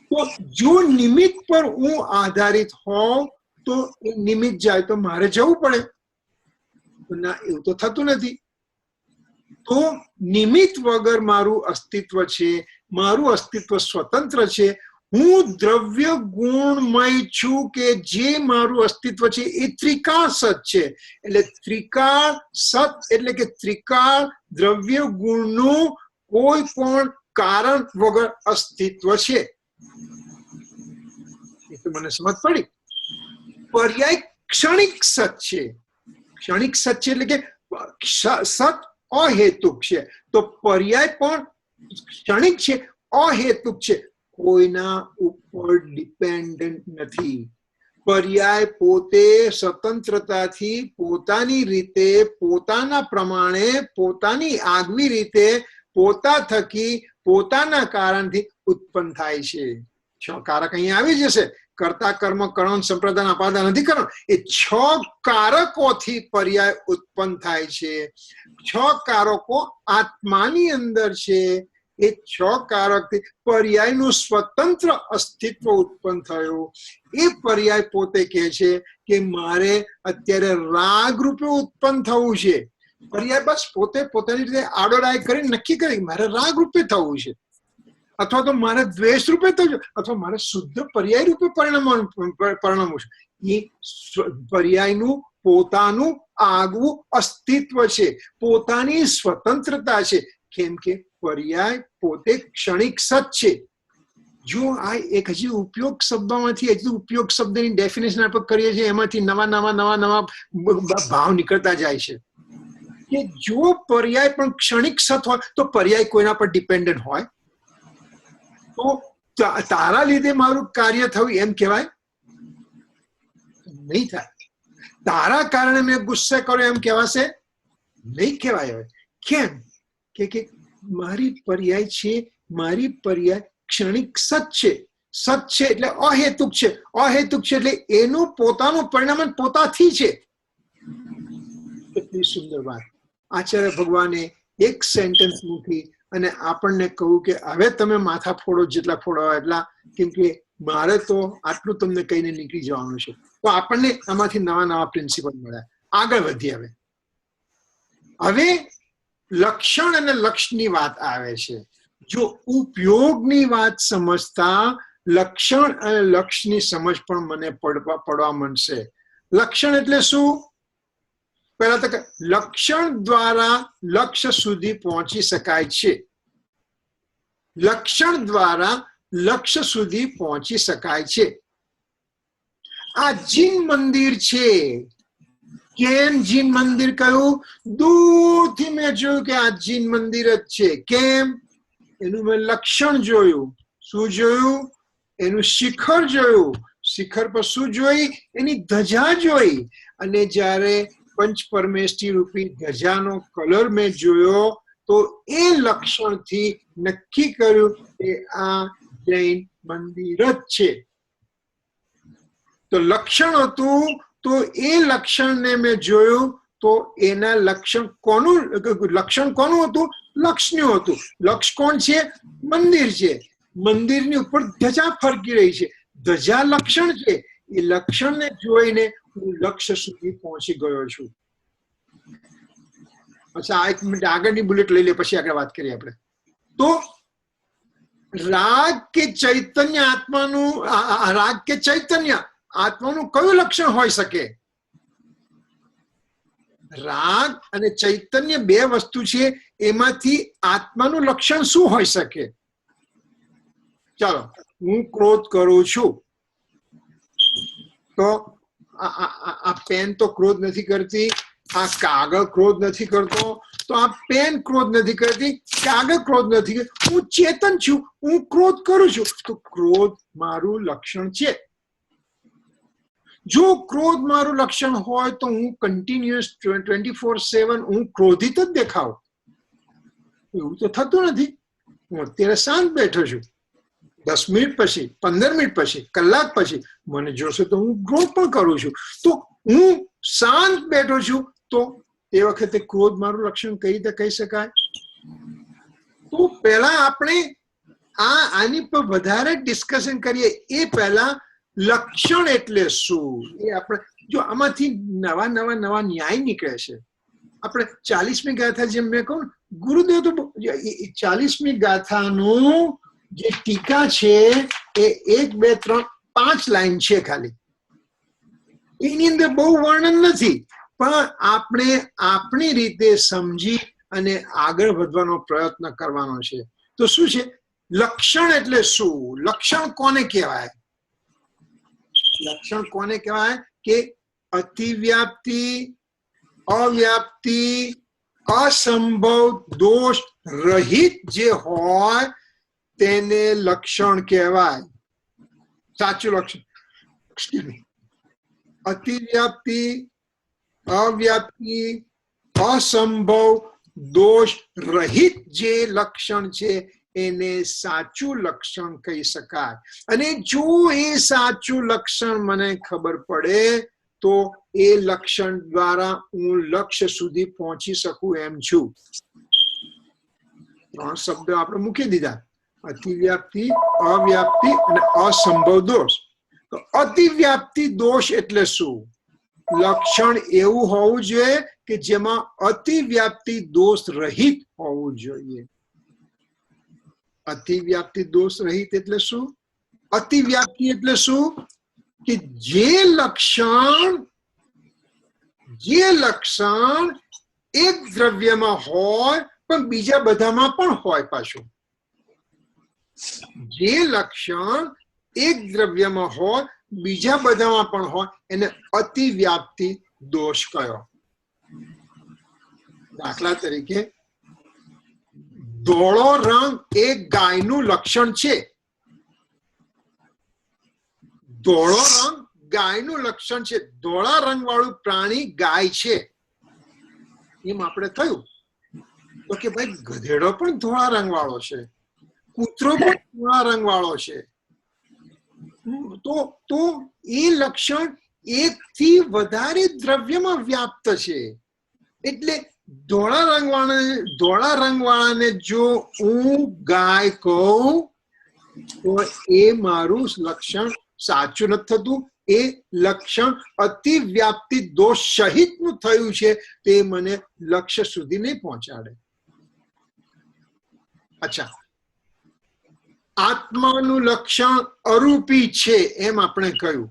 તો જો નિમિત્ત પર હું આધારિત હોઉં તો એ નિમિત્ત જાય તો મારે જવું પડે. ના, એવું તો થતું નથી. તો નિમિત્ત વગર મારું અસ્તિત્વ છે. મારું અસ્તિત્વ સ્વતંત્ર છે. હું દ્રવ્ય ગુણમય છું કે જે મારું અસ્તિત્વ છે એ ત્રિકાળ સત છે. એટલે ત્રિકાળ સત એટલે કે ત્રિકાળ દ્રવ્ય ગુણનું કોઈ પણ કારણ વગર અસ્તિત્વ છે. એ તો મને સમજ પડી. પર્યાય ક્ષણિક સત છે. ક્ષણિક સત છે એટલે કે સત અહેતુક છે. તો પર્યાય પણ ક્ષણિક છે, અહેતુક છે, કોઈના ઉપર ડિપેન્ડન્ટ નથી. પર્યાય પોતે સ્વતંત્રતાથી પોતાની રીતે, પોતાના પ્રમાણે, પોતાની આગવી રીતે, પોતા થકી, પોતાના કારણથી ઉત્પન્ન થાય છે. છ કારક અહીંયા આવી જશે. કર્તા, કર્મ, કરણ, સંપ્રદાન, અપાદાન, અધિકરણ. એ 6 કારકોથી પર્યાય ઉત્પન્ન થાય છે. 6 કારકો આત્માની અંદર છે. એ 6 કારકથી પર્યાયનું સ્વતંત્ર અસ્તિત્વ ઉત્પન્ન થયું. એ પર્યાય પોતે કહે છે કે મારે અત્યારે રાગ રૂપે ઉત્પન્ન થવું છે. પર્યાય બસ પોતે પોતાની રીતે આડોડાઈ કરીને નક્કી કરી મારે રાગ રૂપે થવું છે, અથવા તો મારે દ્વેષ રૂપે થવું છે, અથવા મારે શુદ્ધ પર્યાય રૂપે પરિણમવું છે. એ પર્યાયનું પોતાનું આગવું અસ્તિત્વ છે, પોતાની સ્વતંત્રતા છે. કેમ કે પર્યાય પોતે ક્ષણિક સત છે. જો આ એક હજી ઉપયોગ શબ્દોમાંથી હજી ઉપયોગ શબ્દની ડેફિનેશન આપણે કરીએ છીએ, એમાંથી નવા ભાવ નીકળતા જાય છે કે જો પર્યાય પણ ક્ષણિક સત હોય તો પર્યાય કોઈના પર ડિપેન્ડન્ટ હોય તો તારા લીધે મારું કાર્ય થયું એમ કહેવાય? નહીં થાય. તારા કારણે મેં ગુસ્સે કર્યો એમ કહેવાશે? નહીં કહેવાય. કેમ કે મારી પર્યાય છે, મારી પર્યાય ક્ષણિક સત છે. સત છે એટલે અહેતુક છે. અહેતુક છે એટલે એનું પોતાનું પરિણામ પોતાથી છે. કેટલી સુંદર વાત. આચાર્ય ભગવાને એક સેન્ટેન્સ મૂકી અને આપણને કહ્યું કે હવે તમે માથા ફોડો જેટલા ફોડવા એટલા, કેમ કે મારે તો આટલું તમને કહીને નીકળી જવાનું છે. તો આપણને આમાંથી નવા પ્રિન્સિપલ મળ્યા. આગળ વધીએ. હવે લક્ષણ અને લક્ષની વાત આવે છે. જો ઉપયોગની વાત સમજતા લક્ષણ અને લક્ષની સમજ પણ મને પડવા માંડશે. લક્ષણ એટલે શું? પહેલા તો લક્ષણ દ્વારા લક્ષ્ય સુધી પહોંચી શકાય છે. લક્ષણ દ્વારા લક્ષ્ય સુધી પહોંચી શકાય છે. આ જીન મંદિર છે. કેમ જીન મંદિર કહ્યું? દૂરથી મેં જોયું કે આ જીન મંદિર જ છે. કેમ? એનું મેં લક્ષણ જોયું. શું જોયું? એનું શિખર જોયું. શિખર પર શું જોઈ? એની ધજા જોઈ. અને જ્યારે પંચ પરમેષ્ઠી રૂપી ધજાનો કલર મેં જોયો તો એ લક્ષણથી નક્કી કર્યું કે આ જૈન મંદિર જ છે. તો લક્ષણ હતું તો એ લક્ષણને મેં જોયું તો એના લક્ષણ કોનું હતું? લક્ષનું હતું. લક્ષ કોણ છે? મંદિર છે. મંદિરની ઉપર ધજા ફરકી રહી છે. ધજા લક્ષણ છે. એ લક્ષણને જોઈને હું લક્ષ્ય સુધી પહોંચી ગયો છું. અચ્છા, આ 1 મિનિટ આગળની બુલેટ લઈ લે, પછી આગળ વાત કરીએ આપણે. તો રાગ કે ચૈતન્ય આત્માનું કયું લક્ષણ હોઈ શકે? રાગ અને ચૈતન્ય 2 વસ્તુ છે. એમાંથી આત્માનું લક્ષણ શું હોઈ શકે? ચાલો, હું ક્રોધ કરું છું તો આ પેન તો ક્રોધ નથી કરતી, આ કાગળ ક્રોધ નથી કરતો, તો આ પેન ક્રોધ નથી કરતી, કાગળ ક્રોધ નથી કરતી. હું ચેતન છું, હું ક્રોધ કરું છું, તો ક્રોધ મારું લક્ષણ છે. જો ક્રોધ મારું લક્ષણ હોય તો હું કન્ટિન્યુઅસ 24/7 હું ક્રોધિત જ દેખાવ. એવું તો થતું નથી. હું અત્યારે શાંત બેઠો છું. 10 મિનિટ પછી, 15 મિનિટ પછી, કલાક પછી મને જોશે તો હું ક્રોધ પણ કરું છું. તો હું શાંત બેઠો છું તો એ વખતે ક્રોધ મારું લક્ષણ કઈ રીતે કહી શકાય? તો પહેલા આપણે આની પર વધારે ડિસ્કશન કરીએ એ પહેલા લક્ષણ એટલે શું એ આપણે જો આમાંથી નવા ન્યાય નીકળે છે. આપણે 40મી ગાથા જેમ મેં કહું ગુરુદેવ તો 40મી ગાથાનું જે ટીકા છે એ 1 2 3 5 લાઈન છે ખાલી. એની અંદર બહુ વર્ણન નથી, પણ આપણે આપણી રીતે સમજી અને આગળ વધવાનો પ્રયત્ન કરવાનો છે. તો શું છે લક્ષણ એટલે શું? લક્ષણ કોને કહેવાય? લક્ષણ કોને કહેવાય કે અતિવ્યાપ્તિ, અવ્યાપ્તિ, અસંભવ, દોષ રહિત જે હોય તેને લક્ષણ કહેવાય. સાચું લક્ષણ. અતિવ્યાપ્તિ, અવ્યાપ્તિ, અસંભવ, દોષ રહિત જે લક્ષણ છે એને સાચું લક્ષણ કહી શકાય. અને જો એ સાચું લક્ષણ મને ખબર પડે તો એ લક્ષણ દ્વારા હું લક્ષ્ય સુધી પહોંચી શકું એમ છું. 3 શબ્દો આપણે મૂકી દીધા: અતિવ્યાપ્તિ, અવ્યાપ્તિ અને અસંભવ દોષ. તો અતિવ્યાપ્તિ દોષ એટલે શું? લક્ષણ એવું હોવું જોઈએ કે જેમાં અતિવ્યાપ્તિ દોષ રહિત હોવું જોઈએ. અતિવ્યાપ્તિ દોષ રહિત એટલે શું? અતિવ્યાપ્તિ એટલે શું કે જે લક્ષણ એક દ્રવ્યમાં હોય પણ બીજા બધામાં પણ હોય. પાછું જે લક્ષણ એક દ્રવ્યમાં હોય બીજા બધામાં પણ હોય એને અતિવ્યાપ્તિ દોષ કયો. દાખલા તરીકે ધોળો રંગ એક ગાયનું લક્ષણ છે. ધોળો રંગ ગાયનું લક્ષણ છે. ધોળા રંગ વાળું પ્રાણી ગાય છે એમ આપણે કહ્યું તો કે ભાઈ ગધેડો પણ ધોળા રંગ વાળો છે, કૂતરો પણ ધોળા રંગ વાળો છે. તો એ લક્ષણ એક થી વધારે દ્રવ્યમાં વ્યાપ્ત છે. એટલે ધોળા રંગવાળાને જો હું ગાય કહું તો એ મારું લક્ષણ સાચું નથી થતું. એ લક્ષણ અતિવ્યાપ્તિ દોષ સહિતનું થયું છે. તે મને લક્ષ્ય સુધી નહીં પહોંચાડે. અચ્છા, આત્માનું લક્ષણ અરૂપી છે એમ આપણે કહ્યું.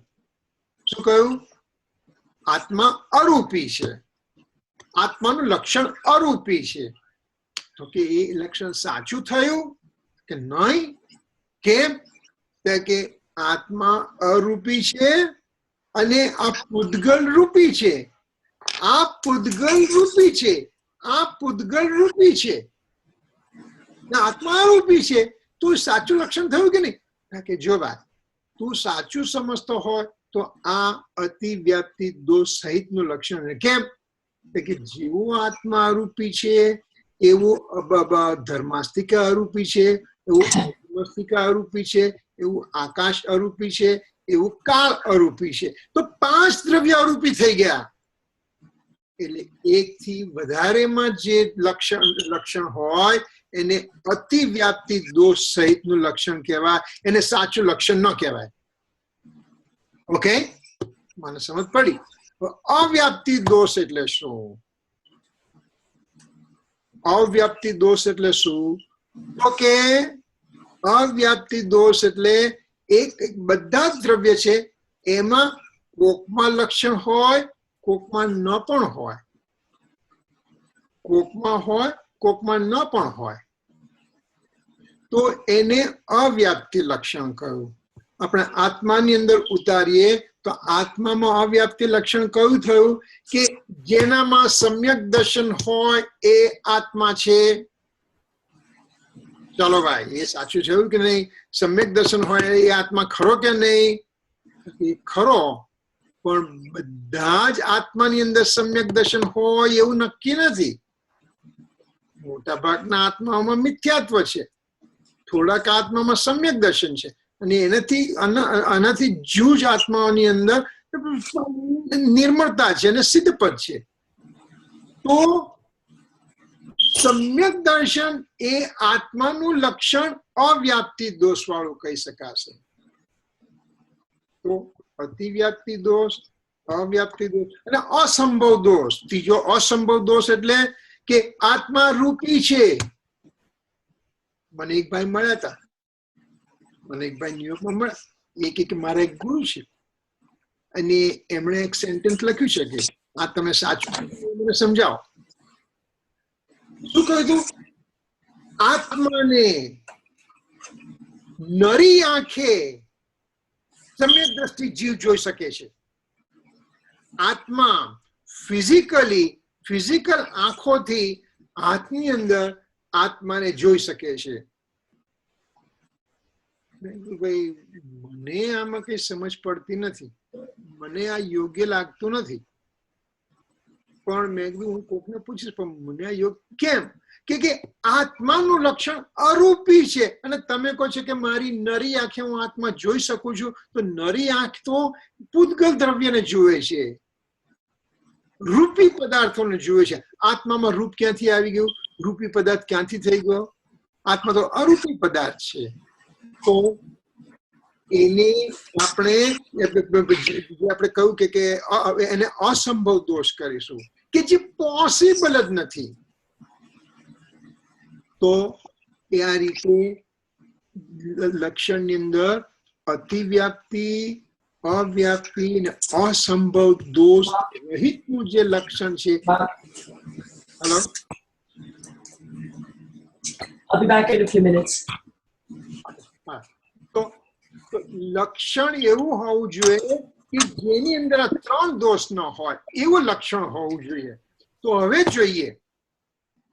શું કહ્યું? આત્મા અરૂપી છે. આત્માનું લક્ષણ અરૂપી છે. તો કે એ લક્ષણ સાચું થયું કે નહીં? કેમ કે આત્મા અરૂપી છે અને આ પૂદગલ રૂપી છે. આ પૂદગલ રૂપી છે. આ પૂદગલ રૂપી છે. આત્મા અરૂપી છે તો સાચું લક્ષણ થયું કે નહીં? કે જો વાત તું સાચું સમજતો હોય તો આ અતિવ્યાપ્તિ દોષ સહિતનું લક્ષણ. કેમ કે જેવું આત્મા અરૂપી છે એવું ધર્માસ્તિકા અરૂપી છે, એવું મસ્તિકા અરૂપી છે, એવું આકાશ અરૂપી છે, એવું કાળ અરૂપી છે. તો 5 દ્રવ્ય અરૂપી થઈ ગયા. એટલે 1 થી વધારેમાં જે લક્ષણ હોય એને અતિવ્યાપ્તિ દોષ સહિતનું લક્ષણ કહેવાય. એને સાચું લક્ષણ ન કહેવાય. ઓકે, મને સમજ પડી? અવ્યાપ્તિ દોષ એટલે શું? અવ્યાપ્તિ દોષ એટલે શું? ઓકે, અવ્યાપ્તિ દોષ એટલે એક બધા જ દ્રવ્ય છે એમાં કોકમાં લક્ષણ હોય, કોકમાં ન પણ હોય. કોકમાં હોય, કોકમાં ન પણ હોય. તો એને અવ્યાપ્તિ લક્ષણ કહ્યું. આપણે આત્માની અંદર ઉતારીએ તો આત્મામાં અવ્યાપ્તિ લક્ષણ કયું થયું? કે જેનામાં સમ્યક દર્શન હોય એ આત્મા છે. ચલો ભાઈ, એ સાચું થયું કે નહીં? સમ્યક દર્શન હોય એ આત્મા ખરો કે નહીં? ખરો, પણ બધા જ આત્માની અંદર સમ્યક દર્શન હોય એવું નક્કી નથી. મોટા ભાગના આત્માઓમાં મિથ્યાત્વ છે, થોડાક આત્મામાં સમ્યક દર્શન છે અને આનાથી જૂજ આત્માઓની અંદર નિર્મળતા છે અને સિદ્ધપદ છે. તો સમ્યક દર્શન એ આત્માનું લક્ષણ અવ્યાપ્તિ દોષ વાળું કહી શકાશે. તો અતિવ્યાપ્તિ દોષ, અવ્યાપ્તિ દોષ અને અસંભવ દોષ. ત્રીજો અસંભવ દોષ એટલે કે આત્મા રૂપી છે. મને એક ભાઈ મળ્યા હતા, મને એક ભાઈ ન્યુયોર્કમાં મળ્યા, કે મારા એક ગુરુ છે અને એમણે એક સેન્ટેન્સ લખ્યું છે કે આ તમે સાચું મને સમજાવો. શું કહ્યું હતું? આત્માને નરી આંખે સમ્યક દ્રષ્ટિ જીવ જોઈ શકે છે. આત્મા ફિઝિકલ આંખોથી હાથની અંદર આત્માને જોઈ શકે છે. ભાઈ મને આમાં કઈ સમજ પડતી નથી, મને આ યોગ્ય લાગતું નથી. પણ મેં કીધું હું કોકને પૂછીશ, પણ મને આ યોગ્ય કેમ? કે આત્માનું લક્ષણ અરૂપી છે અને તમે કહો છો કે મારી નરી આંખે હું આત્મા જોઈ શકું છું. તો નરી આંખ તો પૂતગલ દ્રવ્યને જુએ છે, રૂપી પદાર્થોને જુએ છે. આત્મામાં રૂપ ક્યાંથી આવી ગયું? રૂપી પદાર્થ ક્યાંથી થઈ ગયો? આત્મા તો અરૂપી પદાર્થ છે. તો એને આપણે કહ્યું કે એને અસંભવ દોષ કરીશું કે જે પોસિબલ જ નથી. તો એ આ રીતે લક્ષણની અંદર અતિવ્યાપ્તિ, અવ્યાપ્તિ અને અસંભવ દોષ રહિતનું જે લક્ષણ છે. Hello, I'll be back in a few minutes. તો લક્ષણ એવું હોવું જોઈએ કે જેની અંદર આ ત્રણ દોષ ન હોય એવું લક્ષણ હોવું જોઈએ. તો હવે જોઈએ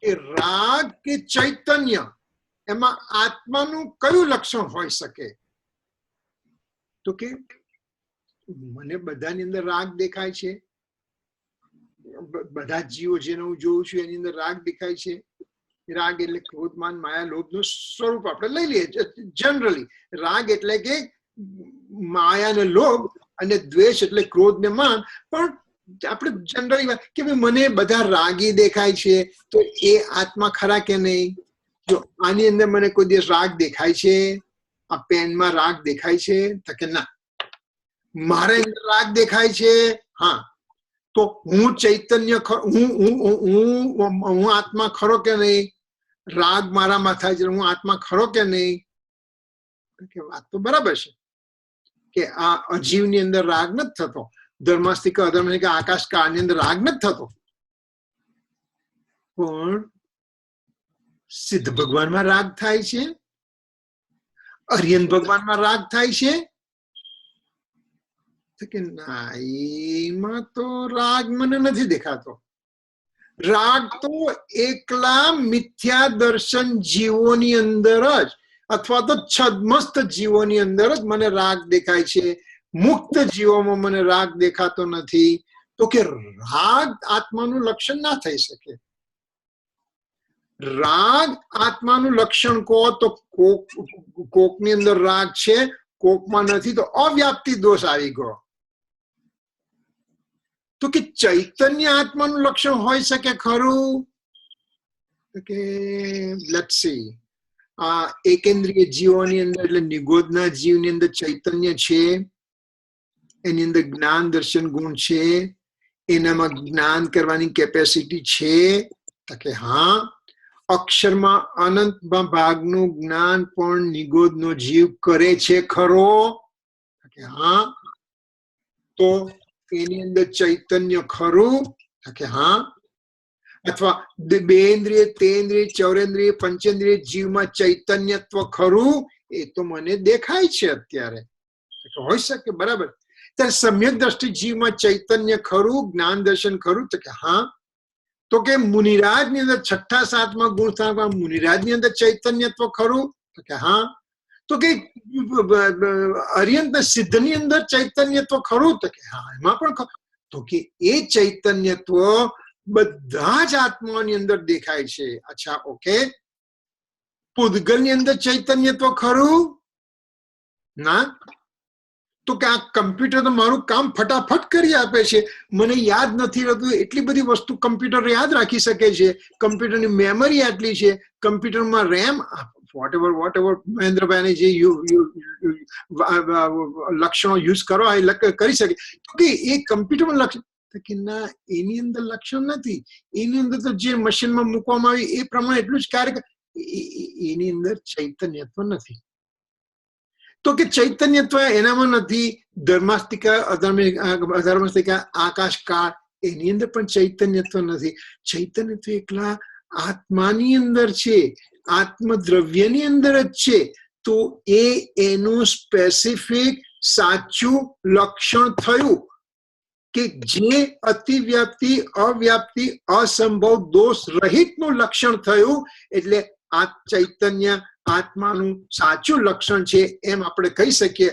કે રાગ કે ચૈતન્ય એમાં આત્માનું કયું લક્ષણ હોઈ શકે? તો કે મને બધાની અંદર રાગ દેખાય છે, બધા જીવો જેને હું જોઉં છું એની અંદર રાગ દેખાય છે. રાગ એટલે ક્રોધ, માન, માયા, લોભનું સ્વરૂપ આપણે લઈ લઈએ. જનરલી રાગ એટલે કે માયા ને લોભ અને દ્વેષ એટલે ક્રોધ ને માન. પણ આપણે જનરલી કે મને બધા રાગી દેખાય છે, તો એ આત્મા ખરા કે નહીં? જો આની અંદર મને કોઈ દિવસ રાગ દેખાય છે, આ પેનમાં રાગ દેખાય છે? તો કે ના. મારા અંદર રાગ દેખાય છે, હા. તો હું ચૈતન્ય, હું આત્મા ખરો કે નહીં? રાગ મારામાં થાય છે, હું આત્મા ખરો કે નહીં? કે વાત તો બરાબર છે કે આ અજીવની અંદર રાગ નથી થતો, ધર્માસ્તિક અધર્માસ્તિક આકાશ કાળની અંદર રાગ નથી થતો. પણ સિદ્ધ ભગવાનમાં રાગ થાય છે, અરિયન ભગવાનમાં રાગ થાય છે. કે ના, એમાં તો રાગ મને નથી દેખાતો. રાગ તો એકલા મિથ્યા દર્શન જીવોની અંદર જ અથવા તો છદ્મસ્ત જીવોની અંદર જ મને રાગ દેખાય છે. મુક્ત જીવોમાં મને રાગ દેખાતો નથી. તો કે રાગ આત્માનું લક્ષણ ના થઈ શકે. રાગ આત્માનું લક્ષણ કહો તો કોકની અંદર રાગ છે, કોકમાં નથી, તો અવ્યાપ્તિ દોષ આવી ગયો. તો કે ચૈતન્ય આત્માનું લક્ષણ હોઈ શકે ખરું? કે લેટ્સ સી, આ એકેન્દ્રિય જીવોની અંદર એટલે નિગોદના જીવની અંદર ચૈતન્ય છે, એની અંદર જ્ઞાન દર્શન ગુણ છે, એનામાં જ્ઞાન કરવાની કેપેસિટી છે. તો કે હા. અક્ષરમાં અનંત ભાગનું જ્ઞાન પણ નિગોદનો જીવ કરે છે ખરો? કે હા. તો એની અંદર ચૈતન્ય ખરું? કે હા. અથવા બેન્દ્રિય, તેન્દ્રિય, ચૌરેન્દ્રિય, પંચેન્દ્રિય જીવમાં ચૈતન્યત્વ ખરું? એ તો મને દેખાય છે અત્યારે. હોઈ શકે, બરાબર. ત્યારે સમ્યક દ્રષ્ટિ જીવમાં ચૈતન્ય ખરું, જ્ઞાન દર્શન ખરું? તો કે હા. તો કે મુનિરાજ ની અંદર છઠ્ઠા સાતમા ગુણ સ્થાનમાં મુનિરાજ ની અંદર ચૈતન્યત્વ ખરું? તો કે હા. તો કે અર્યંત સિદ્ધની અંદર ચૈતન્યત્વ ખરું? તો કે હા, એમાં પણ ખરું. તો કે એ ચૈતન્યત્વ બધા જ આત્માની અંદર દેખાય છે. અચ્છા, ઓકે. પૂદગલની અંદર ચૈતન્યત્વ ખરું? ના. તો કે આ કમ્પ્યુટર તો મારું કામ ફટાફટ કરી આપે છે, મને યાદ નથી રહેતું, એટલી બધી વસ્તુ કમ્પ્યુટર યાદ રાખી શકે છે, કમ્પ્યુટરની મેમરી આટલી છે, કમ્પ્યુટરમાં રેમ, વોટ એવર મહેન્દ્રભાઈને જે લક્ષણો યુઝ કરો એ કરી શકે. તો કે એ કમ્પ્યુટરમાં લક્ષણ કે ના, એની અંદર લક્ષણ નથી, એની અંદર તો જે મશીનમાં મૂકવામાં આવ્યું એ પ્રમાણે એટલું જ કાર્ય, એની અંદર ચૈતન્યત્વ નથી. તો કે ચૈતન્યત્વ એનામાં નથી. ધર્માસ્તિકા અધર્માસ્તિકા આકાશ કાળ એની અંદર પણ ચૈતન્યત્વ નથી. ચૈતન્યત્વ એકલા આત્માની અંદર છે, આત્મદ્રવ્યની અંદર જ છે. તો એનું સ્પેસિફિક સાચું લક્ષણ થયું કે જે અતિવ્યાપ્તિ, અવ્યાપ્તિ, અસંભવ, દોષ રહિતનું લક્ષણ થયું. એટલે આ ચૈતન્ય આત્માનું સાચું લક્ષણ છે એમ આપણે કહી શકીએ.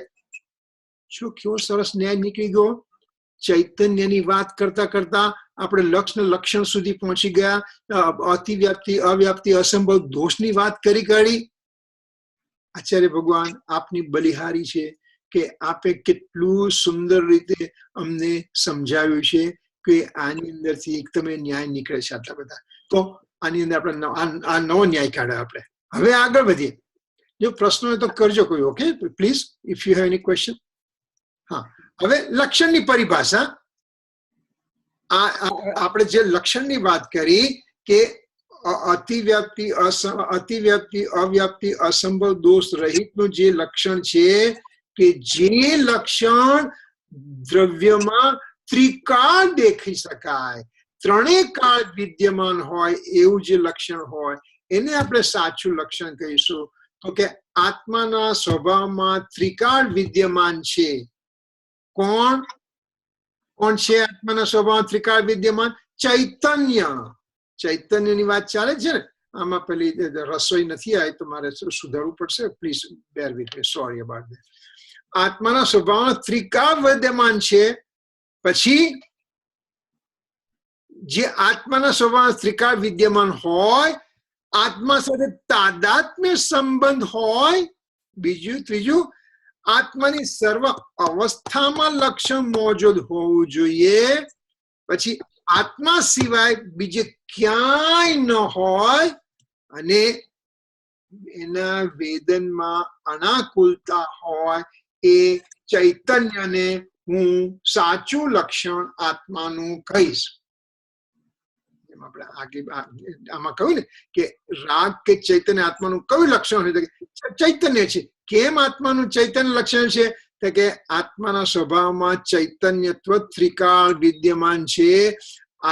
શું કેવો સરસ ન્યાય નીકળી ગયો! ચૈતન્યની વાત કરતા કરતા આપણે લક્ષણ સુધી પહોંચી ગયા. અતિવ્યાપ્તિ, અવ્યાપ્તિ, અસંભવ, દોષની વાત કરી કાઢી. આચાર્ય ભગવાન આપની બલિહારી છે કે આપે કેટલું સુંદર રીતે અમને સમજાવ્યું છે કે આની અંદરથી તમે ન્યાય નીકળે છે આટલા બધા. તો આની અંદર આપણે આ નવો ન્યાય કાઢ્યો. આપણે હવે આગળ વધીએ. જો પ્રશ્ન હોય તો કરજો કોઈ. Okay, please, if you have any question. હા, હવે લક્ષણની પરિભાષા. આપણે જે લક્ષણની વાત કરી કે અતિવ્યાપ્તિ, અવ્યાપ્તિ, અસંભવ, દોષ રહિતનું જે લક્ષણ છે કે જે લક્ષણ દ્રવ્યમાં ત્રિકાળ દેખી શકાય, ત્રણેય કાળ વિદ્યમાન હોય એવું જે લક્ષણ હોય એને આપણે સાચું લક્ષણ કહીશું. તો કે આત્માના સ્વભાવમાં ત્રિકાળ વિદ્યમાન છે. કોણ છે આત્માના સ્વભાવમાં ત્રિકાળ વિદ્યમાન? ચૈતન્ય. ચૈતન્યની વાત ચાલે છે ને. આમાં પેલી રસોઈ નથી આવી તો મારે સુધારવું પડશે. Please bear with me, sorry about that. આત્માના સ્વભાવમાં ત્રિકાળ વિદ્યમાન છે. પછી જે આત્માના સ્વભાવમાં ત્રિકાળ વિદ્યમાન હોય, આત્મા સાથે તાદાત્મ્ય સંબંધ હોય. બીજું, ત્રીજું, આત્માની સર્વ અવસ્થામાં લક્ષણ મોજૂદ હોવું જોઈએ. પછી આત્મા સિવાય બીજે ક્યાંય ન હોય અને એના વેદનમાં અનાકુલતા હોય. એ ચૈતન્યને હું સાચું લક્ષણ આત્માનું કહીશ. આમાં કહ્યું ને કે રાગ કે ચૈતન્ય આત્માનું કયું લક્ષણ હોય? ચૈતન્ય છે. કેમ આત્માનું ચૈતન્ય લક્ષણ છે? તો કે આત્માના સ્વભાવમાં ચૈતન્યત્વ ત્રિકાળ વિદ્યમાન છે.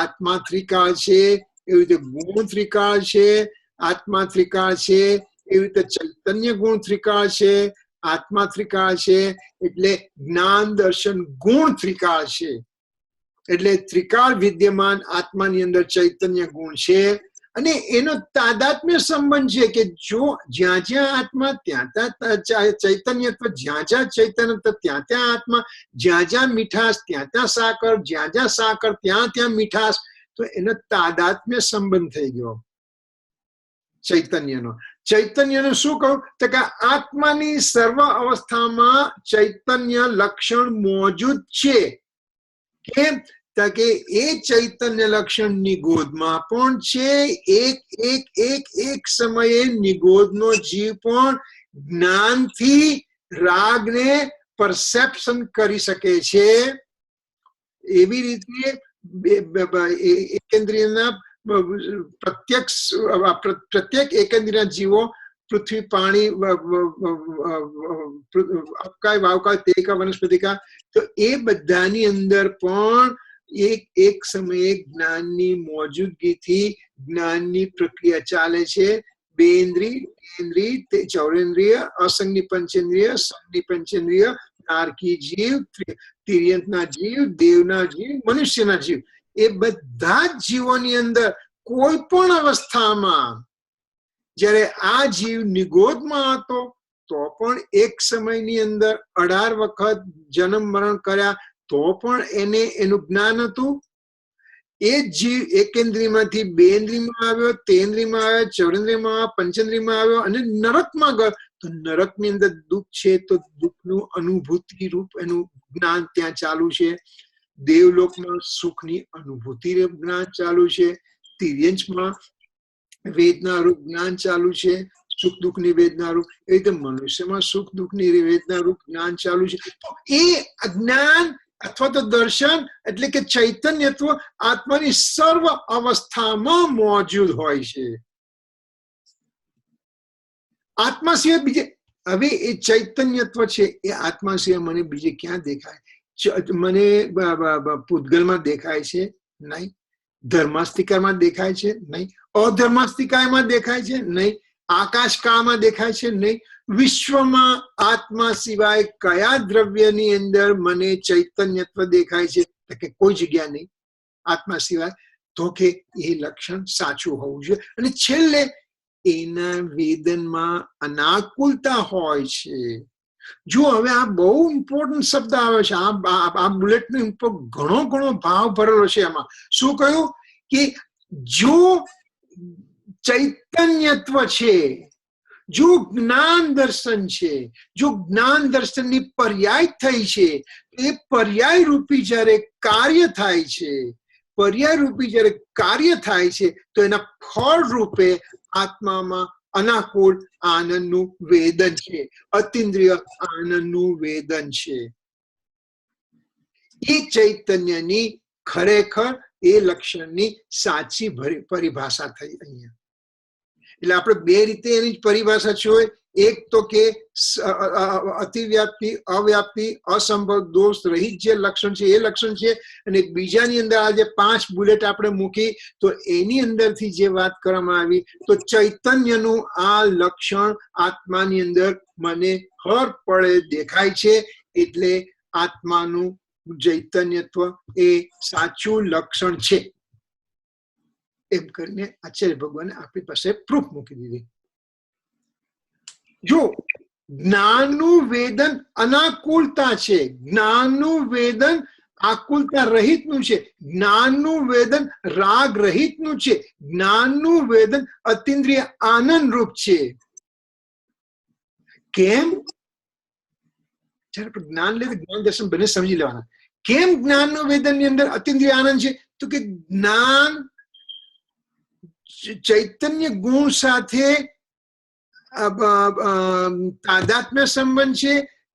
આત્મા ત્રિકાળ છે, એવી રીતે ગુણ ત્રિકાળ છે. આત્મા ત્રિકાળ છે, એવી રીતે ચૈતન્ય ગુણ ત્રિકાળ છે. આત્મા ત્રિકાળ છે એટલે જ્ઞાન, દર્શન, ગુણ ત્રિકાળ છે. એટલે ત્રિકાળ વિદ્યમાન આત્માની અંદર ચૈતન્ય ગુણ છે. અને એનો તાદાત્મ્ય સંબંધ છે કે જો જ્યાં જ્યાં આત્મા ત્યાં ત્યાં ચૈતન્યત્વ, જ્યાં જ્યાં ચૈતન્યત્વ ત્યાં ત્યાં આત્મા, જ્યાં જ્યાં મીઠાશ ત્યાં ત્યાં સાકર, જ્યાં જ્યાં સાકર ત્યાં ત્યાં મીઠાશ. તો એનો તાદાત્મ્ય સંબંધ થઈ ગયો ચૈતન્યનો. ચૈતન્યનું શું કહું? તો કે આત્માની સર્વ અવસ્થામાં ચૈતન્ય લક્ષણ મોજૂદ છે. કેમ? કે એ ચૈતન્ય લક્ષણ નિગોદમાં પણ છે. એક સમયે નિગોદનો જીવ પણ જ્ઞાનથી રાગને પરસેપ્શન કરી શકે છે. એવી રીતે એકેન્દ્રિયના પ્રત્યેક એકેન્દ્રિય જીવો, પૃથ્વી, પાણી, અવકાય, વાવકાય, તેકા, વનસ્પતિકા, તો એ બધાની અંદર પણ એક સમયે જ્ઞાનની મોજૂદગીથી જ્ઞાનની પ્રક્રિયા ચાલે છે. બે ઇન્દ્રિય, ચૌરેન્દ્રિય, અસંગની પંચેન્દ્રિય, સંગની પંચેન્દ્રિય, નારકી જીવ, તિર્યંતના જીવ, દેવના જીવ, મનુષ્યના જીવ, એ બધા જ જીવોની અંદર કોઈ પણ અવસ્થામાં જ્યારે આ જીવ નિગોદમાં હતો તો પણ એક સમયની અંદર 18 વખત જન્મ મરણ કર્યા તો પણ એને એનું જ્ઞાન હતું. એ જીવ એકેન્દ્રિયમાંથી બેન્દ્રિયમાં આવ્યો, તેન્દ્રિયમાં આવ્યો, ચૌરેન્દ્રિયમાં આવ્યો, પંચેન્દ્રિયમાં આવ્યો અને નરકમાં ગયો. તો નરકની અંદર દુઃખ છે તો દુઃખનું અનુભૂતિ રૂપ એનું જ્ઞાન ત્યાં ચાલુ છે. દેવલોકમાં સુખની અનુભૂતિ જ્ઞાન ચાલુ છે. તિર્યંશમાં વેદના રૂપ જ્ઞાન ચાલુ છે, સુખ દુઃખની વેદના રૂપ. એ રીતે મનુષ્યમાં સુખ દુઃખની વેદના રૂપ જ્ઞાન ચાલુ છે. તો એ જ્ઞાન અથવા તો દર્શન એટલે કે ચૈતન્યત્વ આત્માની સર્વ અવસ્થામાં મોજૂદ હોય છે. આત્મા સિવાય બીજે, હવે એ ચૈતન્યત્વ છે એ આત્મા સિવાય મને બીજે ક્યાં દેખાય? મને પૂતગલમાં દેખાય છે? નહીં. ધર્માસ્તિકામાં દેખાય છે? નહીં. અધર્માસ્તિકામાં દેખાય છે? નહીં. આકાશકાળમાં દેખાય છે? નહીં. વિશ્વમાં આત્મા સિવાય કયા દ્રવ્યની અંદર મને ચૈતન્યત્વ દેખાય છે? તો કે કોઈ જગ્યા નહીં આત્મા સિવાય. તો કે એ લક્ષણ સાચું હોવું જોઈએ. અને છેલ્લે એના વેદનમાં અનાકુલતા હોય છે. જો હવે આ બહુ ઇમ્પોર્ટન્ટ શબ્દ આવે છે, આ બુલેટનો ઉપર ઘણો ભાવ ભરેલો છે. એમાં શું કહ્યું કે જો ચૈતન્યત્વ છે, જો જ્ઞાન દર્શન છે, જો જ્ઞાન દર્શનની પર્યાય થઈ છે, એ પર્યાય રૂપી જયારે કાર્ય થાય છે, પર્યાય રૂપી જયારે કાર્ય થાય છે તો એના ફળ રૂપે આત્મામાં અનાકુળ આનંદનું વેદન છે, અતિન્દ્રિય આનંદનું વેદન છે. એ ચૈતન્યની ખરેખર એ લક્ષણની સાચી પરિભાષા થઈ અહીંયા. એટલે આપણે બે રીતે એની પરિભાષા છે. એક તો કે અતિવ્યાપ્તિ, અવ્યાપ્તિ, અસંભવ, દોષ રહિત જે લક્ષણ છે એ લક્ષણ છે. અને બીજાની અંદર આ જે 5 બુલેટ આપણે મૂકી તો એની અંદરથી જે વાત કરવામાં આવી તો ચૈતન્યનું આ લક્ષણ આત્માની અંદર મને હર પળે દેખાય છે. એટલે આત્માનું ચૈતન્યત્વ એ સાચું લક્ષણ છે એમ કરીને આચાર્ય ભગવાને આપણી પાસે પ્રૂફ મૂકી દીધી. જો જ્ઞાનનું વેદન અનાકુલતા છે, જ્ઞાનનું વેદન આકુલતા રહિતનું છે, જ્ઞાનનું વેદન રાગ રહિતનું છે, જ્ઞાનનું વેદન અતિન્દ્રિય આનંદ રૂપ છે. કેમ? જયારે આપણે જ્ઞાન લે જ્ઞાન દર્શન બંને સમજી લેવાના. કેમ જ્ઞાનનું વેદન ની અંદર અતિન્દ્રિય આનંદ છે? તો કે જ્ઞાન ચૈતન્ય ગુણ સાથે તાદાત્મ્ય સંબંધ છે.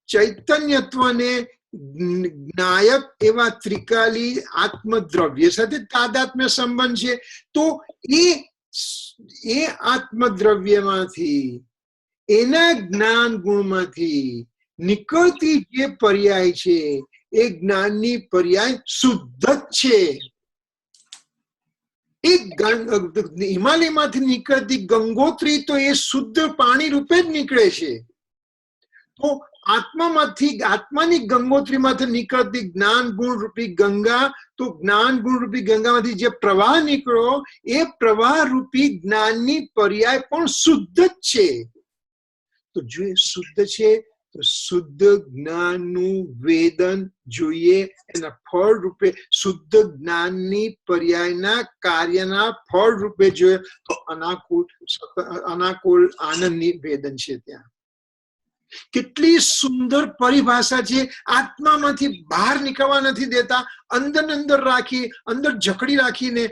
ચૈતન્યત્વને જ્ઞાયક એવા ત્રિકાલી આત્મદ્રવ્ય સાથે તાદાત્મ્ય સંબંધ છે. તો એ આત્મદ્રવ્યમાંથી, એના જ્ઞાન ગુણમાંથી નીકળતી જે પર્યાય છે એ જ્ઞાનની પર્યાય શુદ્ધ જ છે. હિમાલયમાંથી નીકળતી ગંગોત્રી તો એ શુદ્ધ પાણી રૂપે જ નીકળે છે. તો આત્માની ગંગોત્રીમાંથી નીકળતી જ્ઞાન ગુણ રૂપી ગંગા, તો જ્ઞાન ગુણ રૂપી ગંગામાંથી જે પ્રવાહ નીકળ્યો એ પ્રવાહ રૂપી જ્ઞાનની પર્યાય પણ શુદ્ધ જ છે. તો જો એ શુદ્ધ છે તો શુદ્ધ જ્ઞાનનું વેદન જોઈએ. એના ફળ રૂપે શુદ્ધ જ્ઞાનની પર્યાયના કાર્યના ફળ રૂપે જોઈએ તો અનાકુલ આનંદની વેદન છે. ત્યાં કેટલી સુંદર પરિભાષા છે. આત્મામાંથી બહાર નીકળવા નથી દેતા, અંદર રાખી, અંદર જકડી રાખીને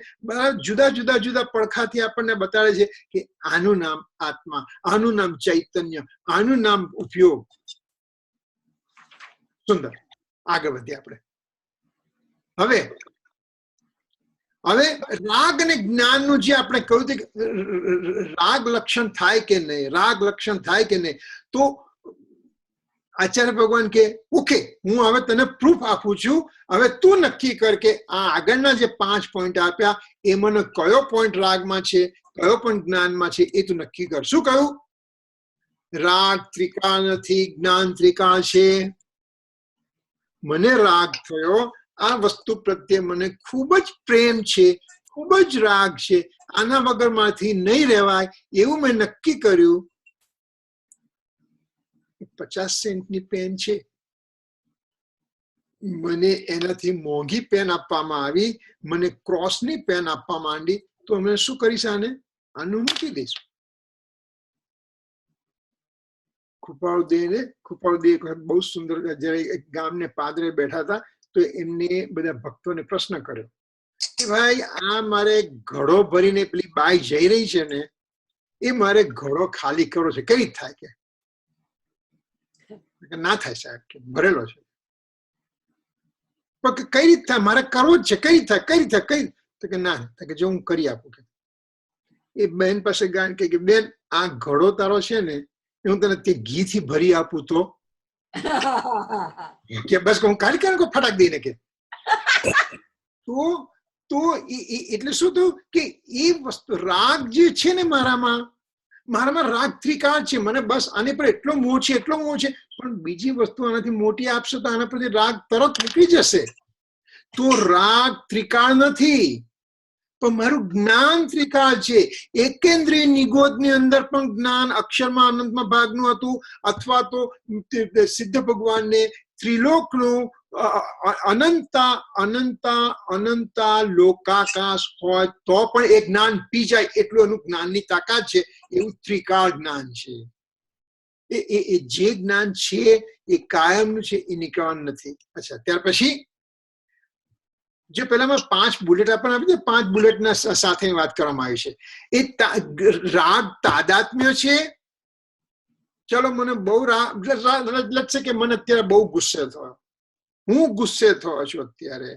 જુદા જુદા પડખાથી આપણને બતાડે છે કે આનું નામ આત્મા, આનું નામ ચૈતન્ય, આનું નામ ઉપયોગ. સુંદર. આગળ વધીએ આપણે. હવે રાગ અને જ્ઞાનનું જે આપણે કહ્યું કે રાગ લક્ષણ થાય કે નહીં, રાગ લક્ષણ થાય કે નહીં, તો આચાર્ય ભગવાન કે ઓકે, હું હવે તને પ્રૂફ આપું છું. હવે તું નક્કી કર કે આ આગળના જે 5 પોઈન્ટ આપ્યા એ મને કયો પોઈન્ટ રાગમાં છે, કયો પોઈન્ટ જ્ઞાનમાં છે, એ તું નક્કી કર. શું કહ્યું? રાગ ત્રિકાળ નથી, જ્ઞાન ત્રિકાળ છે. મને રાગ થયો, આ વસ્તુ પ્રત્યે મને ખૂબ જ પ્રેમ છે, ખૂબ જ રાગ છે, આના વગર માંથી નહીં રહેવાય એવું મેં નક્કી કર્યું. 50 સેન્ટની પેન છે, મને એનાથી મોંઘી પેન આપવામાં આવી, મને ક્રોસની પેન આપવા માંડી, તો અમે શું કરીશ? આનું મૂકી દઈશું. કૃપાળુદે એક વખત બહુ સુંદર, જયારે એક ગામને પાદરે બેઠા હતા તો એમને બધા ભક્તોને પ્રશ્ન કર્યો કે ભાઈ, આ મારે ઘડો ભરીને પેલી બાઈ જઈ રહી છે ને, એ મારે ઘડો ખાલી કરવો છે, કઈ થાય? કે ના થાય સાહેબ, કે ભરેલો છે. પણ કઈ રીત થાય? મારે કરવો જ છે, કઈ થાય? તો કે ના, કે જો હું કરી આપું. કે એ બેન પાસે ગાન કે બેન, આ ઘડો તારો છે ને, હું તને તે ઘી થી ભરી આપું તો? કે બસ હું કાઢી કાઢ ફટાક દઈને કે તો એટલે શું થયું કે એ વસ્તુ રાગ જે છે ને મારામાં રાગ ત્રિકાળ છે. મને બસ આને પર એટલો મોહ છે, પણ બીજી વસ્તુ આનાથી મોટી આપશે તો આના પરથી રાગ તરત નીકળી જશે. તો રાગ ત્રિકાળ નથી, પણ મારું જ્ઞાન ત્રિકાળ છે. એકેન્દ્રિય નિગોદની અંદર પણ જ્ઞાન અક્ષરમાં અનંતમાં ભાગનું હતું, અથવા તો સિદ્ધ ભગવાનને ત્રિલોકનું અનંતા લોકાકાશ હોય તો પણ એ જ્ઞાન પી જાય એટલું એનું જ્ઞાનની તાકાત છે. એવું ત્રિકાળ જ્ઞાન છે. એ જે જ્ઞાન છે એ કાયમનું છે, એ નીકળવાનું નથી. અચ્છા, ત્યાર પછી જે પેલામાં 5 બુલેટ આપણને આપી દે, 5 બુલેટના સાથે વાત કરવામાં આવી છે. એ રાગ તાદાત્મ્ય છે. ચલો, મને બહુ લગશે કે મને અત્યારે બહુ ગુસ્સે થયો, હું ગુસ્સે થયો છું અત્યારે,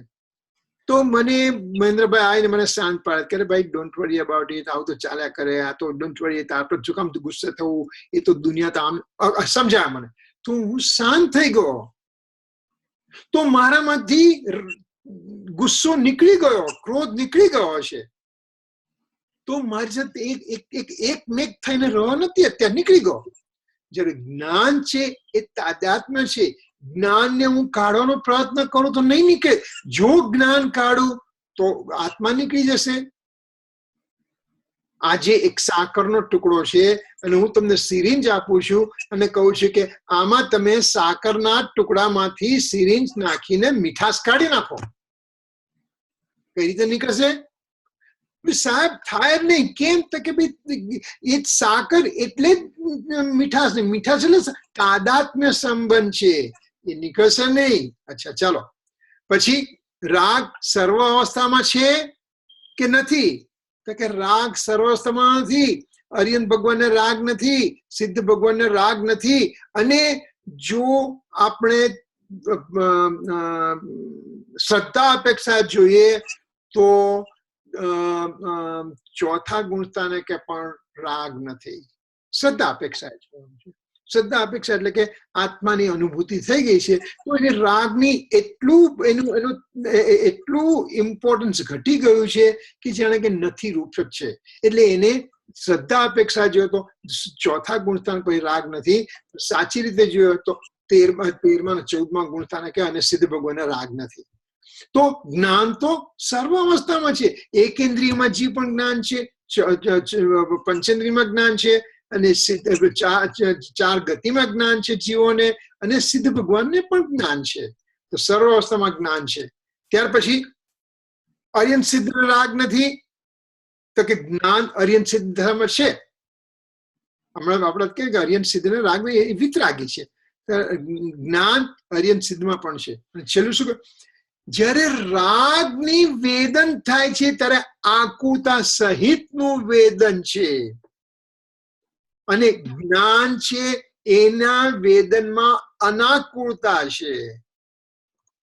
તો મને મહેન્દ્રભાઈ આવીને મને શાંત પાડે કે ભાઈ, ડોન્ટ વરી અબાઉટ ઇટ, આવું તો ચાલ્યા કરે, આ તો ડોન્ટ વરી, આપણે શું કામ ગુસ્સે થવું, એ તો દુનિયા તો આમ સમજાય મને. તો હું શાંત થઈ ગયો, તો મારામાંથી ગુસ્સો નીકળી ગયો, ક્રોધ નીકળી ગયો છે. તો મારી સાથે એક મેક થઈને રહ્યો નથી, અત્યારે નીકળી ગયો. જયારે જ્ઞાન છે એ તાદાત્મ્ય છે. જ્ઞાનને હું કાઢવાનો પ્રયત્ન કરું તો નહીં નીકળે. જો જ્ઞાન કાઢું તો આત્મા નીકળી જશે. આજે એક સાકરનો ટુકડો છે અને હું તમને સિરિંજ આપું છું અને કહું છું કે આમાં તમે સાકરના ટુકડામાંથી સિરિંજ નાખીને મીઠાશ કાઢી નાખો. કઈ રીતે નીકળશે? સાહેબ, થાય જ નહીં. કેમ? તો કે ભાઈ, એ સાકર એટલે મીઠાશ નહીં, મીઠાશ એટલે તાદાત્મ્ય સંબંધ છે, એ નીકળશે નહીં. અચ્છા, ચાલો પછી રાગ સર્વ અવસ્થામાં છે કે નથી? તો કે રાગ સર્વ અવસ્થામાં નથી. અરિયન ભગવાનને રાગ નથી, સિદ્ધ ભગવાનને રાગ નથી. અને જો આપણે શ્રદ્ધા અપેક્ષા જોઈએ તો ચોથા ગુણસ્થાને કે પણ રાગ નથી. શ્રદ્ધા અપેક્ષા એટલે કે આત્માની અનુભૂતિ થઈ ગઈ છે, તો એને રાગની એટલું ઇમ્પોર્ટન્સ ઘટી ગયું છે કે જાણે કે નથી રૂપક છે. એટલે એને શ્રદ્ધા અપેક્ષા જોયો તો ચોથા ગુણસ્થાન કોઈ રાગ નથી. સાચી રીતે જોયો તો 13મા અને 14મા ગુણસ્થાને કે અને સિદ્ધ ભગવાનને રાગ નથી. તો જ્ઞાન તો સર્વ અવસ્થામાં છે. એકેન્દ્રિયમાં જે પણ જ્ઞાન છે, પંચેન્દ્રિયમાં જ્ઞાન છે, અને 4 ગતિમાં જ્ઞાન છે જીવોને, અને સિદ્ધ ભગવાનને પણ જ્ઞાન છે. તો સર્વ અવસ્થામાં જ્ઞાન છે. ત્યાર પછી અરિયન સિદ્ધ રાગ નથી, તો કે જ્ઞાન અરિયન સિદ્ધ ધર્મ છે. હમણાં આપણે કે અરિયન સિદ્ધ ને રાગ એ વિતરાગી છે. જ્ઞાન અરિયન સિદ્ધમાં પણ છે. અને છેલ્લું શું? જ્યારે રાગની વેદન થાય છે ત્યારે આકુરતા સહિતનું વેદન છે, અને જ્ઞાન છે એના વેદનમાં અનાકુરતા છે.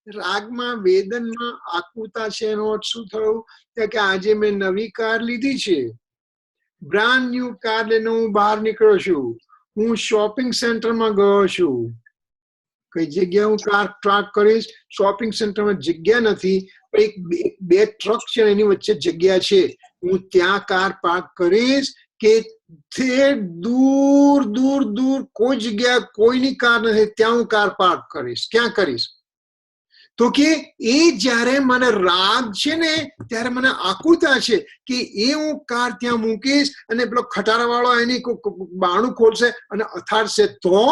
રાગમાં વેદનમાં આકુરતા છે. એનો અર્થ શું થયું કે આજે મેં નવી કાર લીધી છે, બ્રાન્ડ ન્યુ કાર લઈને હું બહાર નીકળ્યો છું, હું શોપિંગ સેન્ટરમાં ગયો છું. કઈ જગ્યાએ હું કાર પાર્ક કરીશ? શોપિંગ સેન્ટરમાં જગ્યા નથી, બે ટ્રક છે એની વચ્ચે જગ્યા છે. હું ત્યાં કાર પાર્ક કરીશ કે દૂર દૂર દૂર કોઈ જગ્યા કોઈની કાર નથી, ત્યાં હું કાર પાર્ક કરીશ? ક્યાં કરીશ? તો કે એ જયારે મને રાગ છે ને ત્યારે મને આકુરતા છે કે એ હું કાર ત્યાં મૂકીશ અને પેલો ખટારા વાળો એની બારણું ખોલશે અને અથાડશે તો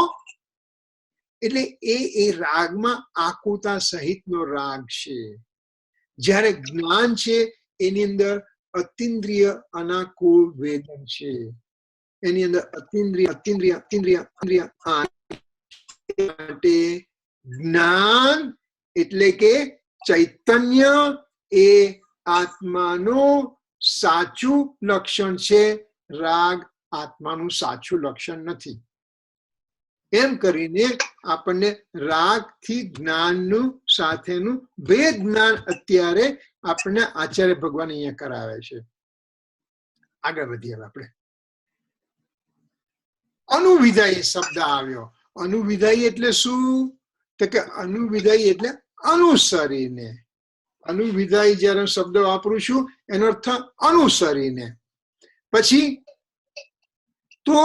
એટલે એ રાગમાં આકુતા સહિતનો રાગ છે. જ્યારે જ્ઞાન છે એની અંદર અતિન્દ્રિય અનાકુળ વેદન છે. એની અંદર અતિન્દ્રિય અતિન્દ્રિય અતિન્દ્રિય અતિન્દ્રિય માટે જ્ઞાન એટલે કે ચૈતન્ય એ આત્માનું સાચું લક્ષણ છે. રાગ આત્માનું સાચું લક્ષણ નથી. એમ કરીને આપણને રાગથી જ્ઞાનનું સાથેનું ભેદ જ્ઞાન અત્યારે આપણને આચાર્ય ભગવાન અહીંયા કરાવે છે. આગળ વધીએ આપણે. અનુવિધાયી શબ્દ આવ્યો. અનુવિધાયી એટલે શું? તો કે અનુવિધાયી એટલે અનુસરીને. અનુવિધાયી જયારે શબ્દ વાપરું છું એનો અર્થ અનુસરીને. પછી તો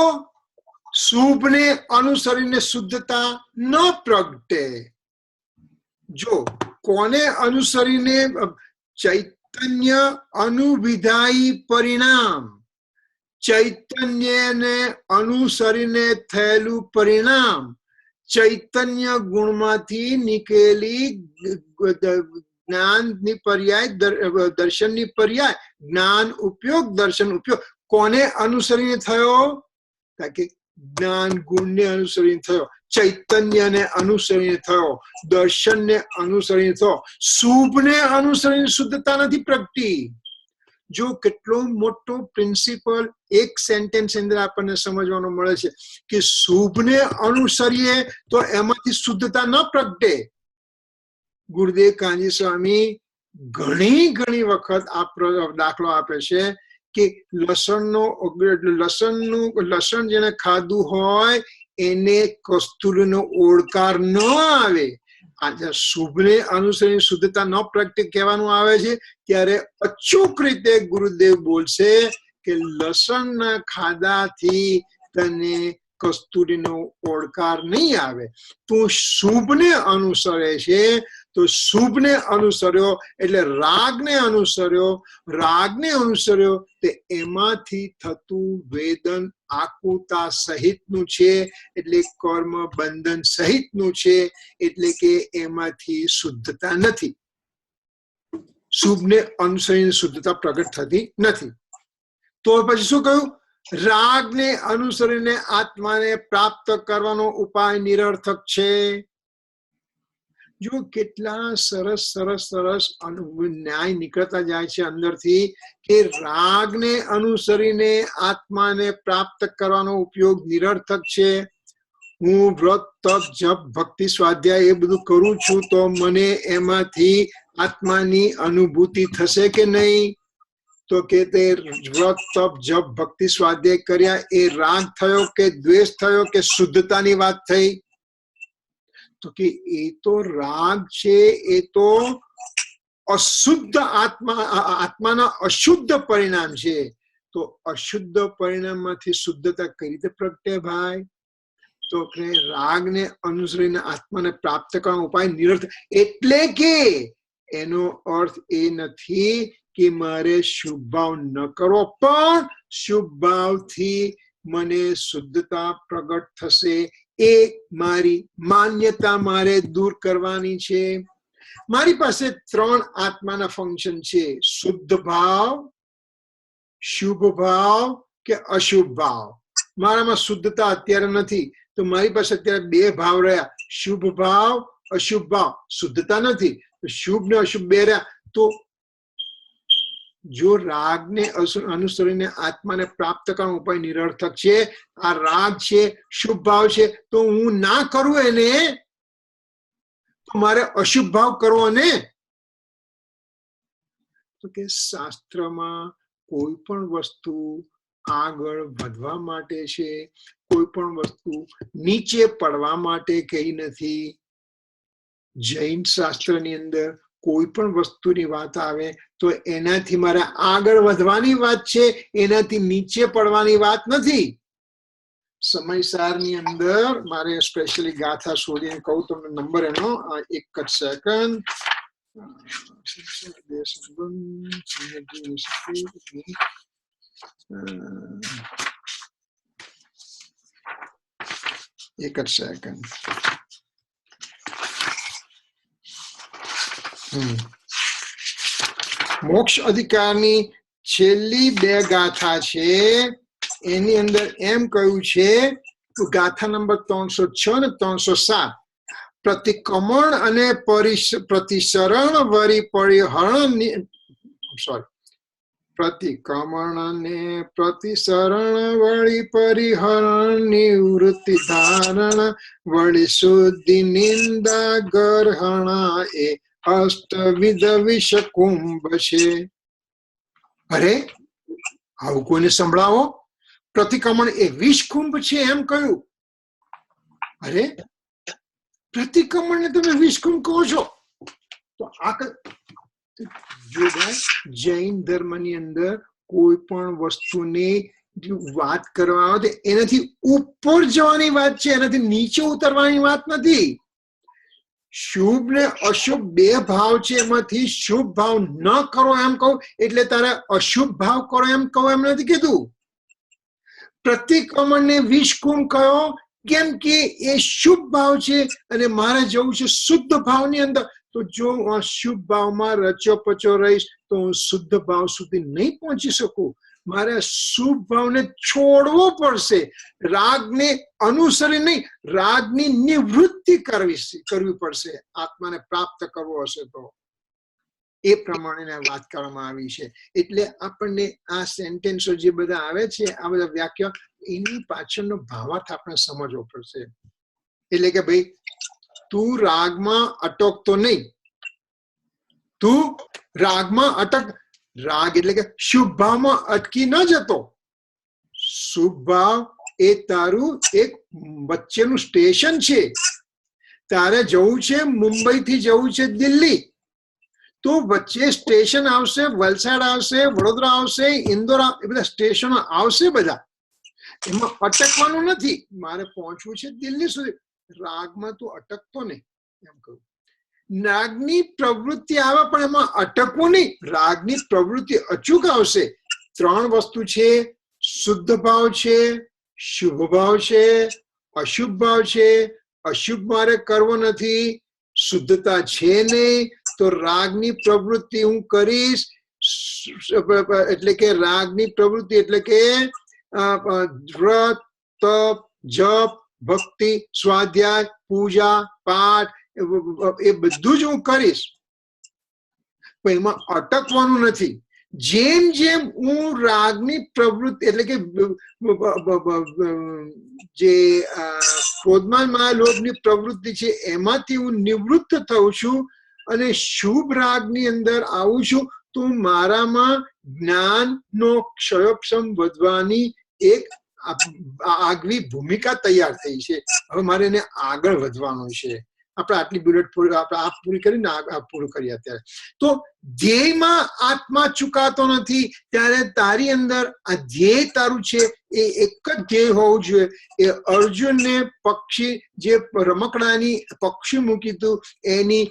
શુભને અનુસરીને શુદ્ધતા ન પ્રગટે. જો કોને અનુસરીને? ચૈતન્ય અનુવિધાયી પરિણામ. ચૈતન્યને અનુસરીને થયેલું પરિણામ. ચૈતન્ય ગુણમાંથી નીકળેલી જ્ઞાનની પર્યાય દર્શનની પર્યાય જ્ઞાન ઉપયોગ દર્શન ઉપયોગ કોને અનુસરીને થયો? કે જ્ઞાન ગુણને અનુસરીને થયો, ચૈતન્યને અનુસરીને થયો, દર્શનને અનુસરીને થયો. શુભને અનુસરીને શુદ્ધતા નથી પ્રગટી. જો કેટલો મોટો પ્રિન્સિપલ એક સેન્ટેન્સ અંદર આપણને સમજવાનો મળે છે કે શુભને અનુસરીએ તો એમાંથી શુદ્ધતા ન પ્રગટે. ગુરુદેવ કાનજી સ્વામી ઘણી વખત આ દાખલો આપે છે કે લસણ જેને ખાધું હોય એને કસ્તુરીનો ઓળકાર ન આવે. શુભને અનુસરીને શુદ્ધતા ન પ્રગટે કહેવાનું આવે છે ત્યારે અચૂક રીતે ગુરુદેવ બોલશે કે લસણના ખાધાથી તને કસ્તુરીનો ઓળકાર નહીં આવે. તું શુભને અનુસરે છે તો શુભને અનુસર્યો એટલે રાગને અનુસર્યો તે એમાંથી થતું વેદન આકુતા સહિતનું છે. એટલે કર્મ બંધન સહિતનું છે. એટલે કે એમાંથી શુદ્ધતા નથી. શુભને અનુસરીને શુદ્ધતા પ્રગટ થતી નથી. તો પછી શું કહ્યું? રાગને અનુસરીને આત્માને પ્રાપ્ત કરવાનો ઉપાય નિરર્થક છે. જો કેટલા સરસ ન્યાય નીકળતા જાય છે અંદરથી કે રાગને અનુસરીને આત્માને પ્રાપ્ત કરવાનો ઉપયોગ નિરર્થક છે. હું વ્રત તપ જપ ભક્તિ સ્વાધ્યાય એ બધું કરું છું તો મને એમાંથી આત્માની અનુભૂતિ થશે કે નહીં? તો કે તે વ્રત તપ જપ ભક્તિ સ્વાધ્યાય કર્યા એ રાગ થયો કે દ્વેષ થયો કે શુદ્ધતાની વાત થઈ? તો કે એ તો રાગ છે. એ તો અશુદ્ધ આત્માના અશુદ્ધ પરિણામ છે. તો અશુદ્ધ પરિણામમાંથી શુદ્ધતા કઈ રીતે પ્રગટે ભાઈ? તો કે રાગને અનુસરીને આત્માને પ્રાપ્ત કરવાનો ઉપાય નિરર્થક. એટલે કે એનો અર્થ એ નથી કે મારે શુભ ભાવ ન કરવો, પણ શુભ ભાવથી મને શુદ્ધતા પ્રગટ થશે એ મારી માન્યતા મારે દૂર કરવાની છે. મારી પાસે 3 આત્માના ફંક્શન છે: શુદ્ધ ભાવ, શુભ ભાવ કે અશુભ ભાવ. મારામાં શુદ્ધતા અત્યારે નથી તો મારી પાસે અત્યારે 2 ભાવ રહ્યા, શુભ ભાવ અશુભ ભાવ. શુદ્ધતા નથી તો શુભ ને અશુભ 2 રહ્યા. તો જો રાગને અનુસરીને આત્માને પ્રાપ્ત કરવાનો ઉપાય નિરર્થક છે, આ રાગ છે, શુભ ભાવ છે, તો હું ના કરું એને, તો મારે અશુભ ભાવ કરવો ને? તો કે શાસ્ત્રમાં કોઈ પણ વસ્તુ આગળ વધવા માટે છે, કોઈ પણ વસ્તુ નીચે પડવા માટે કહી નથી. જૈન શાસ્ત્રની અંદર કોઈ પણ વસ્તુની વાત આવે તો એનાથી મારે આગળ વધવાની વાત છે, એનાથી નીચે પડવાની વાત નથી. સમયસારની અંદર મારે સ્પેશિયલી ગાથા શોધીને કહું તમને નંબર એનો, એક જ સેકન્ડ. એક જ સેકન્ડ. મોક્ષ અધિકારની છેલ્લી 2 ગાથા છે એની અંદર એમ કહ્યું છે ગાથા નંબર 306 અને 307 પ્રતિક્રમણ અને પ્રતિસરણ વરી પરિહરણ પ્રતિક્રમણ અને પ્રતિસરણ વળી પરિહરણ નિવૃત્તિ ધારણ વળી શુદ્ધિ નિંદા ગરહણા એ અષ્ટવિધ વિષ કુંભ છે. અરે આવું કોઈને સંભળાવો. પ્રતિક્રમણ એ વિષ કુંભ છે એમ કહ્યું. અરે પ્રતિક્રમણ ને તમે વિષ કુંભ કહો છો તો આ જૈન ધર્મની અંદર કોઈ પણ વસ્તુની વાત કરવા આવે એનાથી ઉપર જવાની વાત છે, એનાથી નીચે ઉતરવાની વાત નથી. શુભ ને અશુભ 2 ભાવ છે, એમાંથી શુભ ભાવ ન કરો એમ કહું એટલે તારે અશુભ ભાવ કરો એમ કહું એમ નથી કીધું. પ્રતિક્રમણ ને વિષ કુંભ કયો કેમ કે એ શુભ ભાવ છે અને મારે જવું છે શુદ્ધ ભાવની અંદર. તો જો હું અશુભ ભાવમાં રચો પચો રહીશ તો હું શુદ્ધ ભાવ સુધી નહીં પહોંચી શકું. મારે શુભ ભાવને છોડવો પડશે, રાગને અનુસરી નહીં, રાગની નિવૃત્તિ કરવી પડશે આત્માને પ્રાપ્ત કરવો હશે તો. એ પ્રમાણે વાત કરવામાં આવી છે. એટલે આપણને આ સેન્ટેન્સો જે બધા આવે છે, આ બધા વ્યાખ્યા, એની પાછળનો ભાવાર્થ આપણે સમજવો પડશે. એટલે કે ભાઈ તું રાગમાં અટકતો નહીં, તું રાગમાં રાગ એટલે કે શુભ ભાવમાં અટકી ન જતો. શુભ ભાવ એ તારું એક વચ્ચેનું સ્ટેશન છે. તારે જવું છે મુંબઈ થી જવું છે દિલ્હી, તો વચ્ચે સ્ટેશન આવશે, વલસાડ આવશે, વડોદરા આવશે, ઇન્દોર, એ બધા સ્ટેશનો આવશે. બધા એમાં અટકવાનું નથી. મારે પહોંચવું છે દિલ્હી સુધી, રાગમાં તું અટકતો નહીં એમ કહું. રાગની પ્રવૃત્તિ આવે પણ એમાં અટકવું નહીં. રાગની પ્રવૃત્તિ અચૂક આવશે. 3 વસ્તુ છે, શુદ્ધ ભાવ છે, શુભ ભાવ છે, અશુભ ભાવ છે. અશુભ મારે કરવો નથી, શુદ્ધતા છે નહીં, તો રાગની પ્રવૃત્તિ હું કરીશ. એટલે કે રાગની પ્રવૃત્તિ એટલે કે વ્રત, તપ, જપ, ભક્તિ, સ્વાધ્યાય, પૂજા, પાઠ, એ બધું જ હું કરીશ, પણ એમાં અટકવાનું નથી. જેમ જેમ હું રાગની પ્રવૃત્તિ એટલે કે જે ક્રોધમાન માયા લોભની પ્રવૃત્તિ છે એમાંથી હું નિવૃત્ત થઉં છું અને શુભ રાગની અંદર આવું છું, તો મારામાં જ્ઞાનનો ક્ષયોક્ષમ વધવાની એક આગવી ભૂમિકા તૈયાર થઈ છે. હવે મારે એને આગળ વધવાનું છે. આપણે આટલી બુલેટ પૂરી કરીને પૂરું કરીએ અત્યારે. તો ધ્યેયમાં આત્મા ચુકાતો નથી, ત્યારે તારી અંદર આ ધ્યેય તારું છે એ એક જ ધ્યેય હોવું જોઈએ. એ અર્જુનને પક્ષી જે રમકડાની પક્ષી મૂકી હતું એની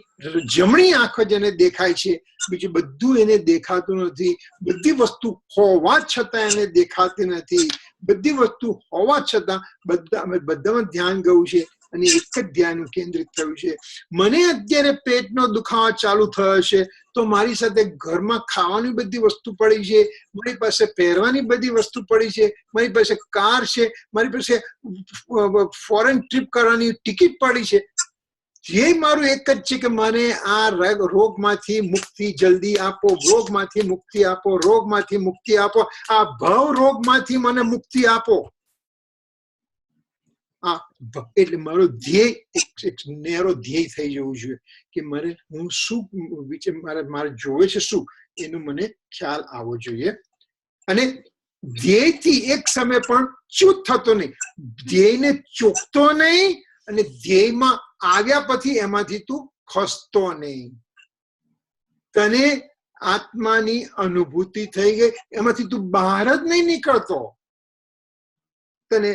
જમણી આંખો જેને દેખાય છે, બીજું બધું એને દેખાતું નથી. બધી વસ્તુ હોવા છતાં એને દેખાતી નથી. બધી વસ્તુ હોવા છતાં બધામાં ધ્યાન ગયું છે અને એક જ ધ્યાન કેન્દ્રિત થયું છે. મને અત્યારે પેટનો દુખાવો ચાલુ થયો છે, તો મારી સાથે ઘરમાં ખાવાની બધી વસ્તુ પડી છે, મારી પાસે પહેરવાની બધી વસ્તુ પડી છે, મારી પાસે કાર છે, મારી પાસે ફોરેન ટ્રીપ કરવાની ટિકિટ પડી છે. ધ્યેય મારું એક જ છે કે મને આ રોગમાંથી મુક્તિ જલ્દી આપો, રોગમાંથી મુક્તિ આપો, રોગમાંથી મુક્તિ આપો, આ ભવ રોગમાંથી મને મુક્તિ આપો. એટલે મારો ધ્યેય એક નેરો ધ્યેય થઈ જવું જોઈએ કે મારે હું શું મારે જોવે છે, શું એનું મને ખ્યાલ આવવો જોઈએ. અને ધ્યેયથી એક સમય પણ ચ્યુત થતો નહીં, ધ્યેયને ચોકતો નહીં અને ધ્યેયમાં આવ્યા પછી એમાંથી તું ખસતો નહીં. તને આત્માની અનુભૂતિ થઈ ગઈ, એમાંથી તું બહાર જ નહીં નીકળતો. તને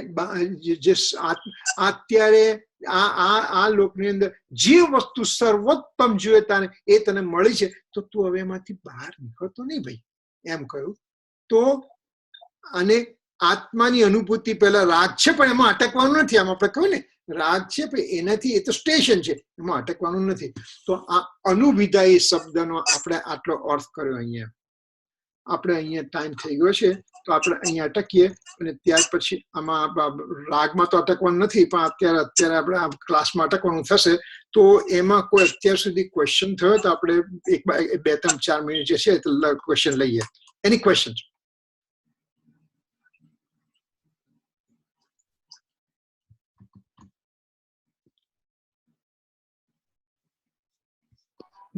અત્યારે આ લોકની અંદર જે વસ્તુ સર્વોત્તમ જોઈએ તને એ તને મળી છે, તો તું હવે એમાંથી બહાર નીકળતો નહીં ભાઈ એમ કહ્યું. તો અને આત્માની અનુભૂતિ પહેલા રાગ છે પણ એમાં અટકવાનું નથી. આમ આપણે કહ્યું ને રાગ છે પણ એનાથી એ તો સ્ટેશન છે, એમાં અટકવાનું નથી. તો આ અનુવિદાયી શબ્દનો આપણે આટલો અર્થ કર્યો. અહીંયા આપણે અહીંયા ટાઈમ થઈ ગયો છે તો આપણે અહીંયા અટકીએ અને ત્યાર પછી આમાં રાગમાં તો અટકવાનું નથી પણ અત્યારે આપણે આ ક્લાસમાં અટકવાનું થશે. તો એમાં કોઈ અત્યાર સુધી ક્વેશ્ચન થયો તો આપણે 2, 3, 4 મિનિટ જે છે ક્વેશ્ચન લઈએ. Any question?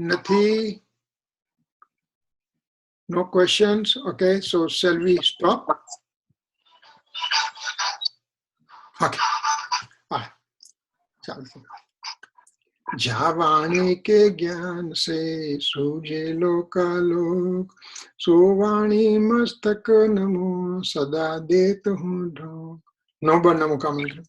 નથી? No questions? Okay, so shall we stop? Okay. जहाँ वाणी के ज्ञान से सूझे लोकालोक, सो वाणी मस्तक नमो सदा देत हूँ ढोक. नंबर नमो का मंत्र.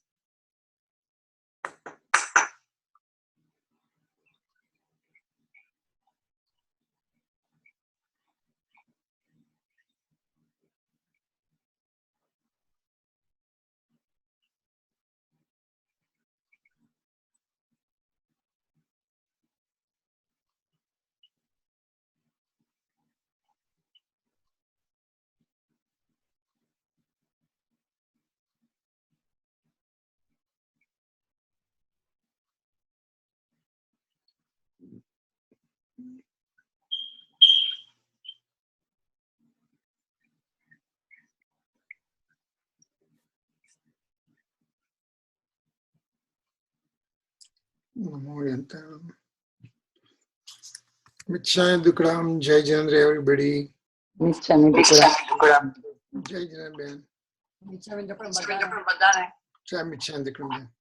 Michai Dukram, Jai Jandra, everybody. Michai Dukram. Jai Jandra, Ben. Michai Dukram, Jai Michai Dukram.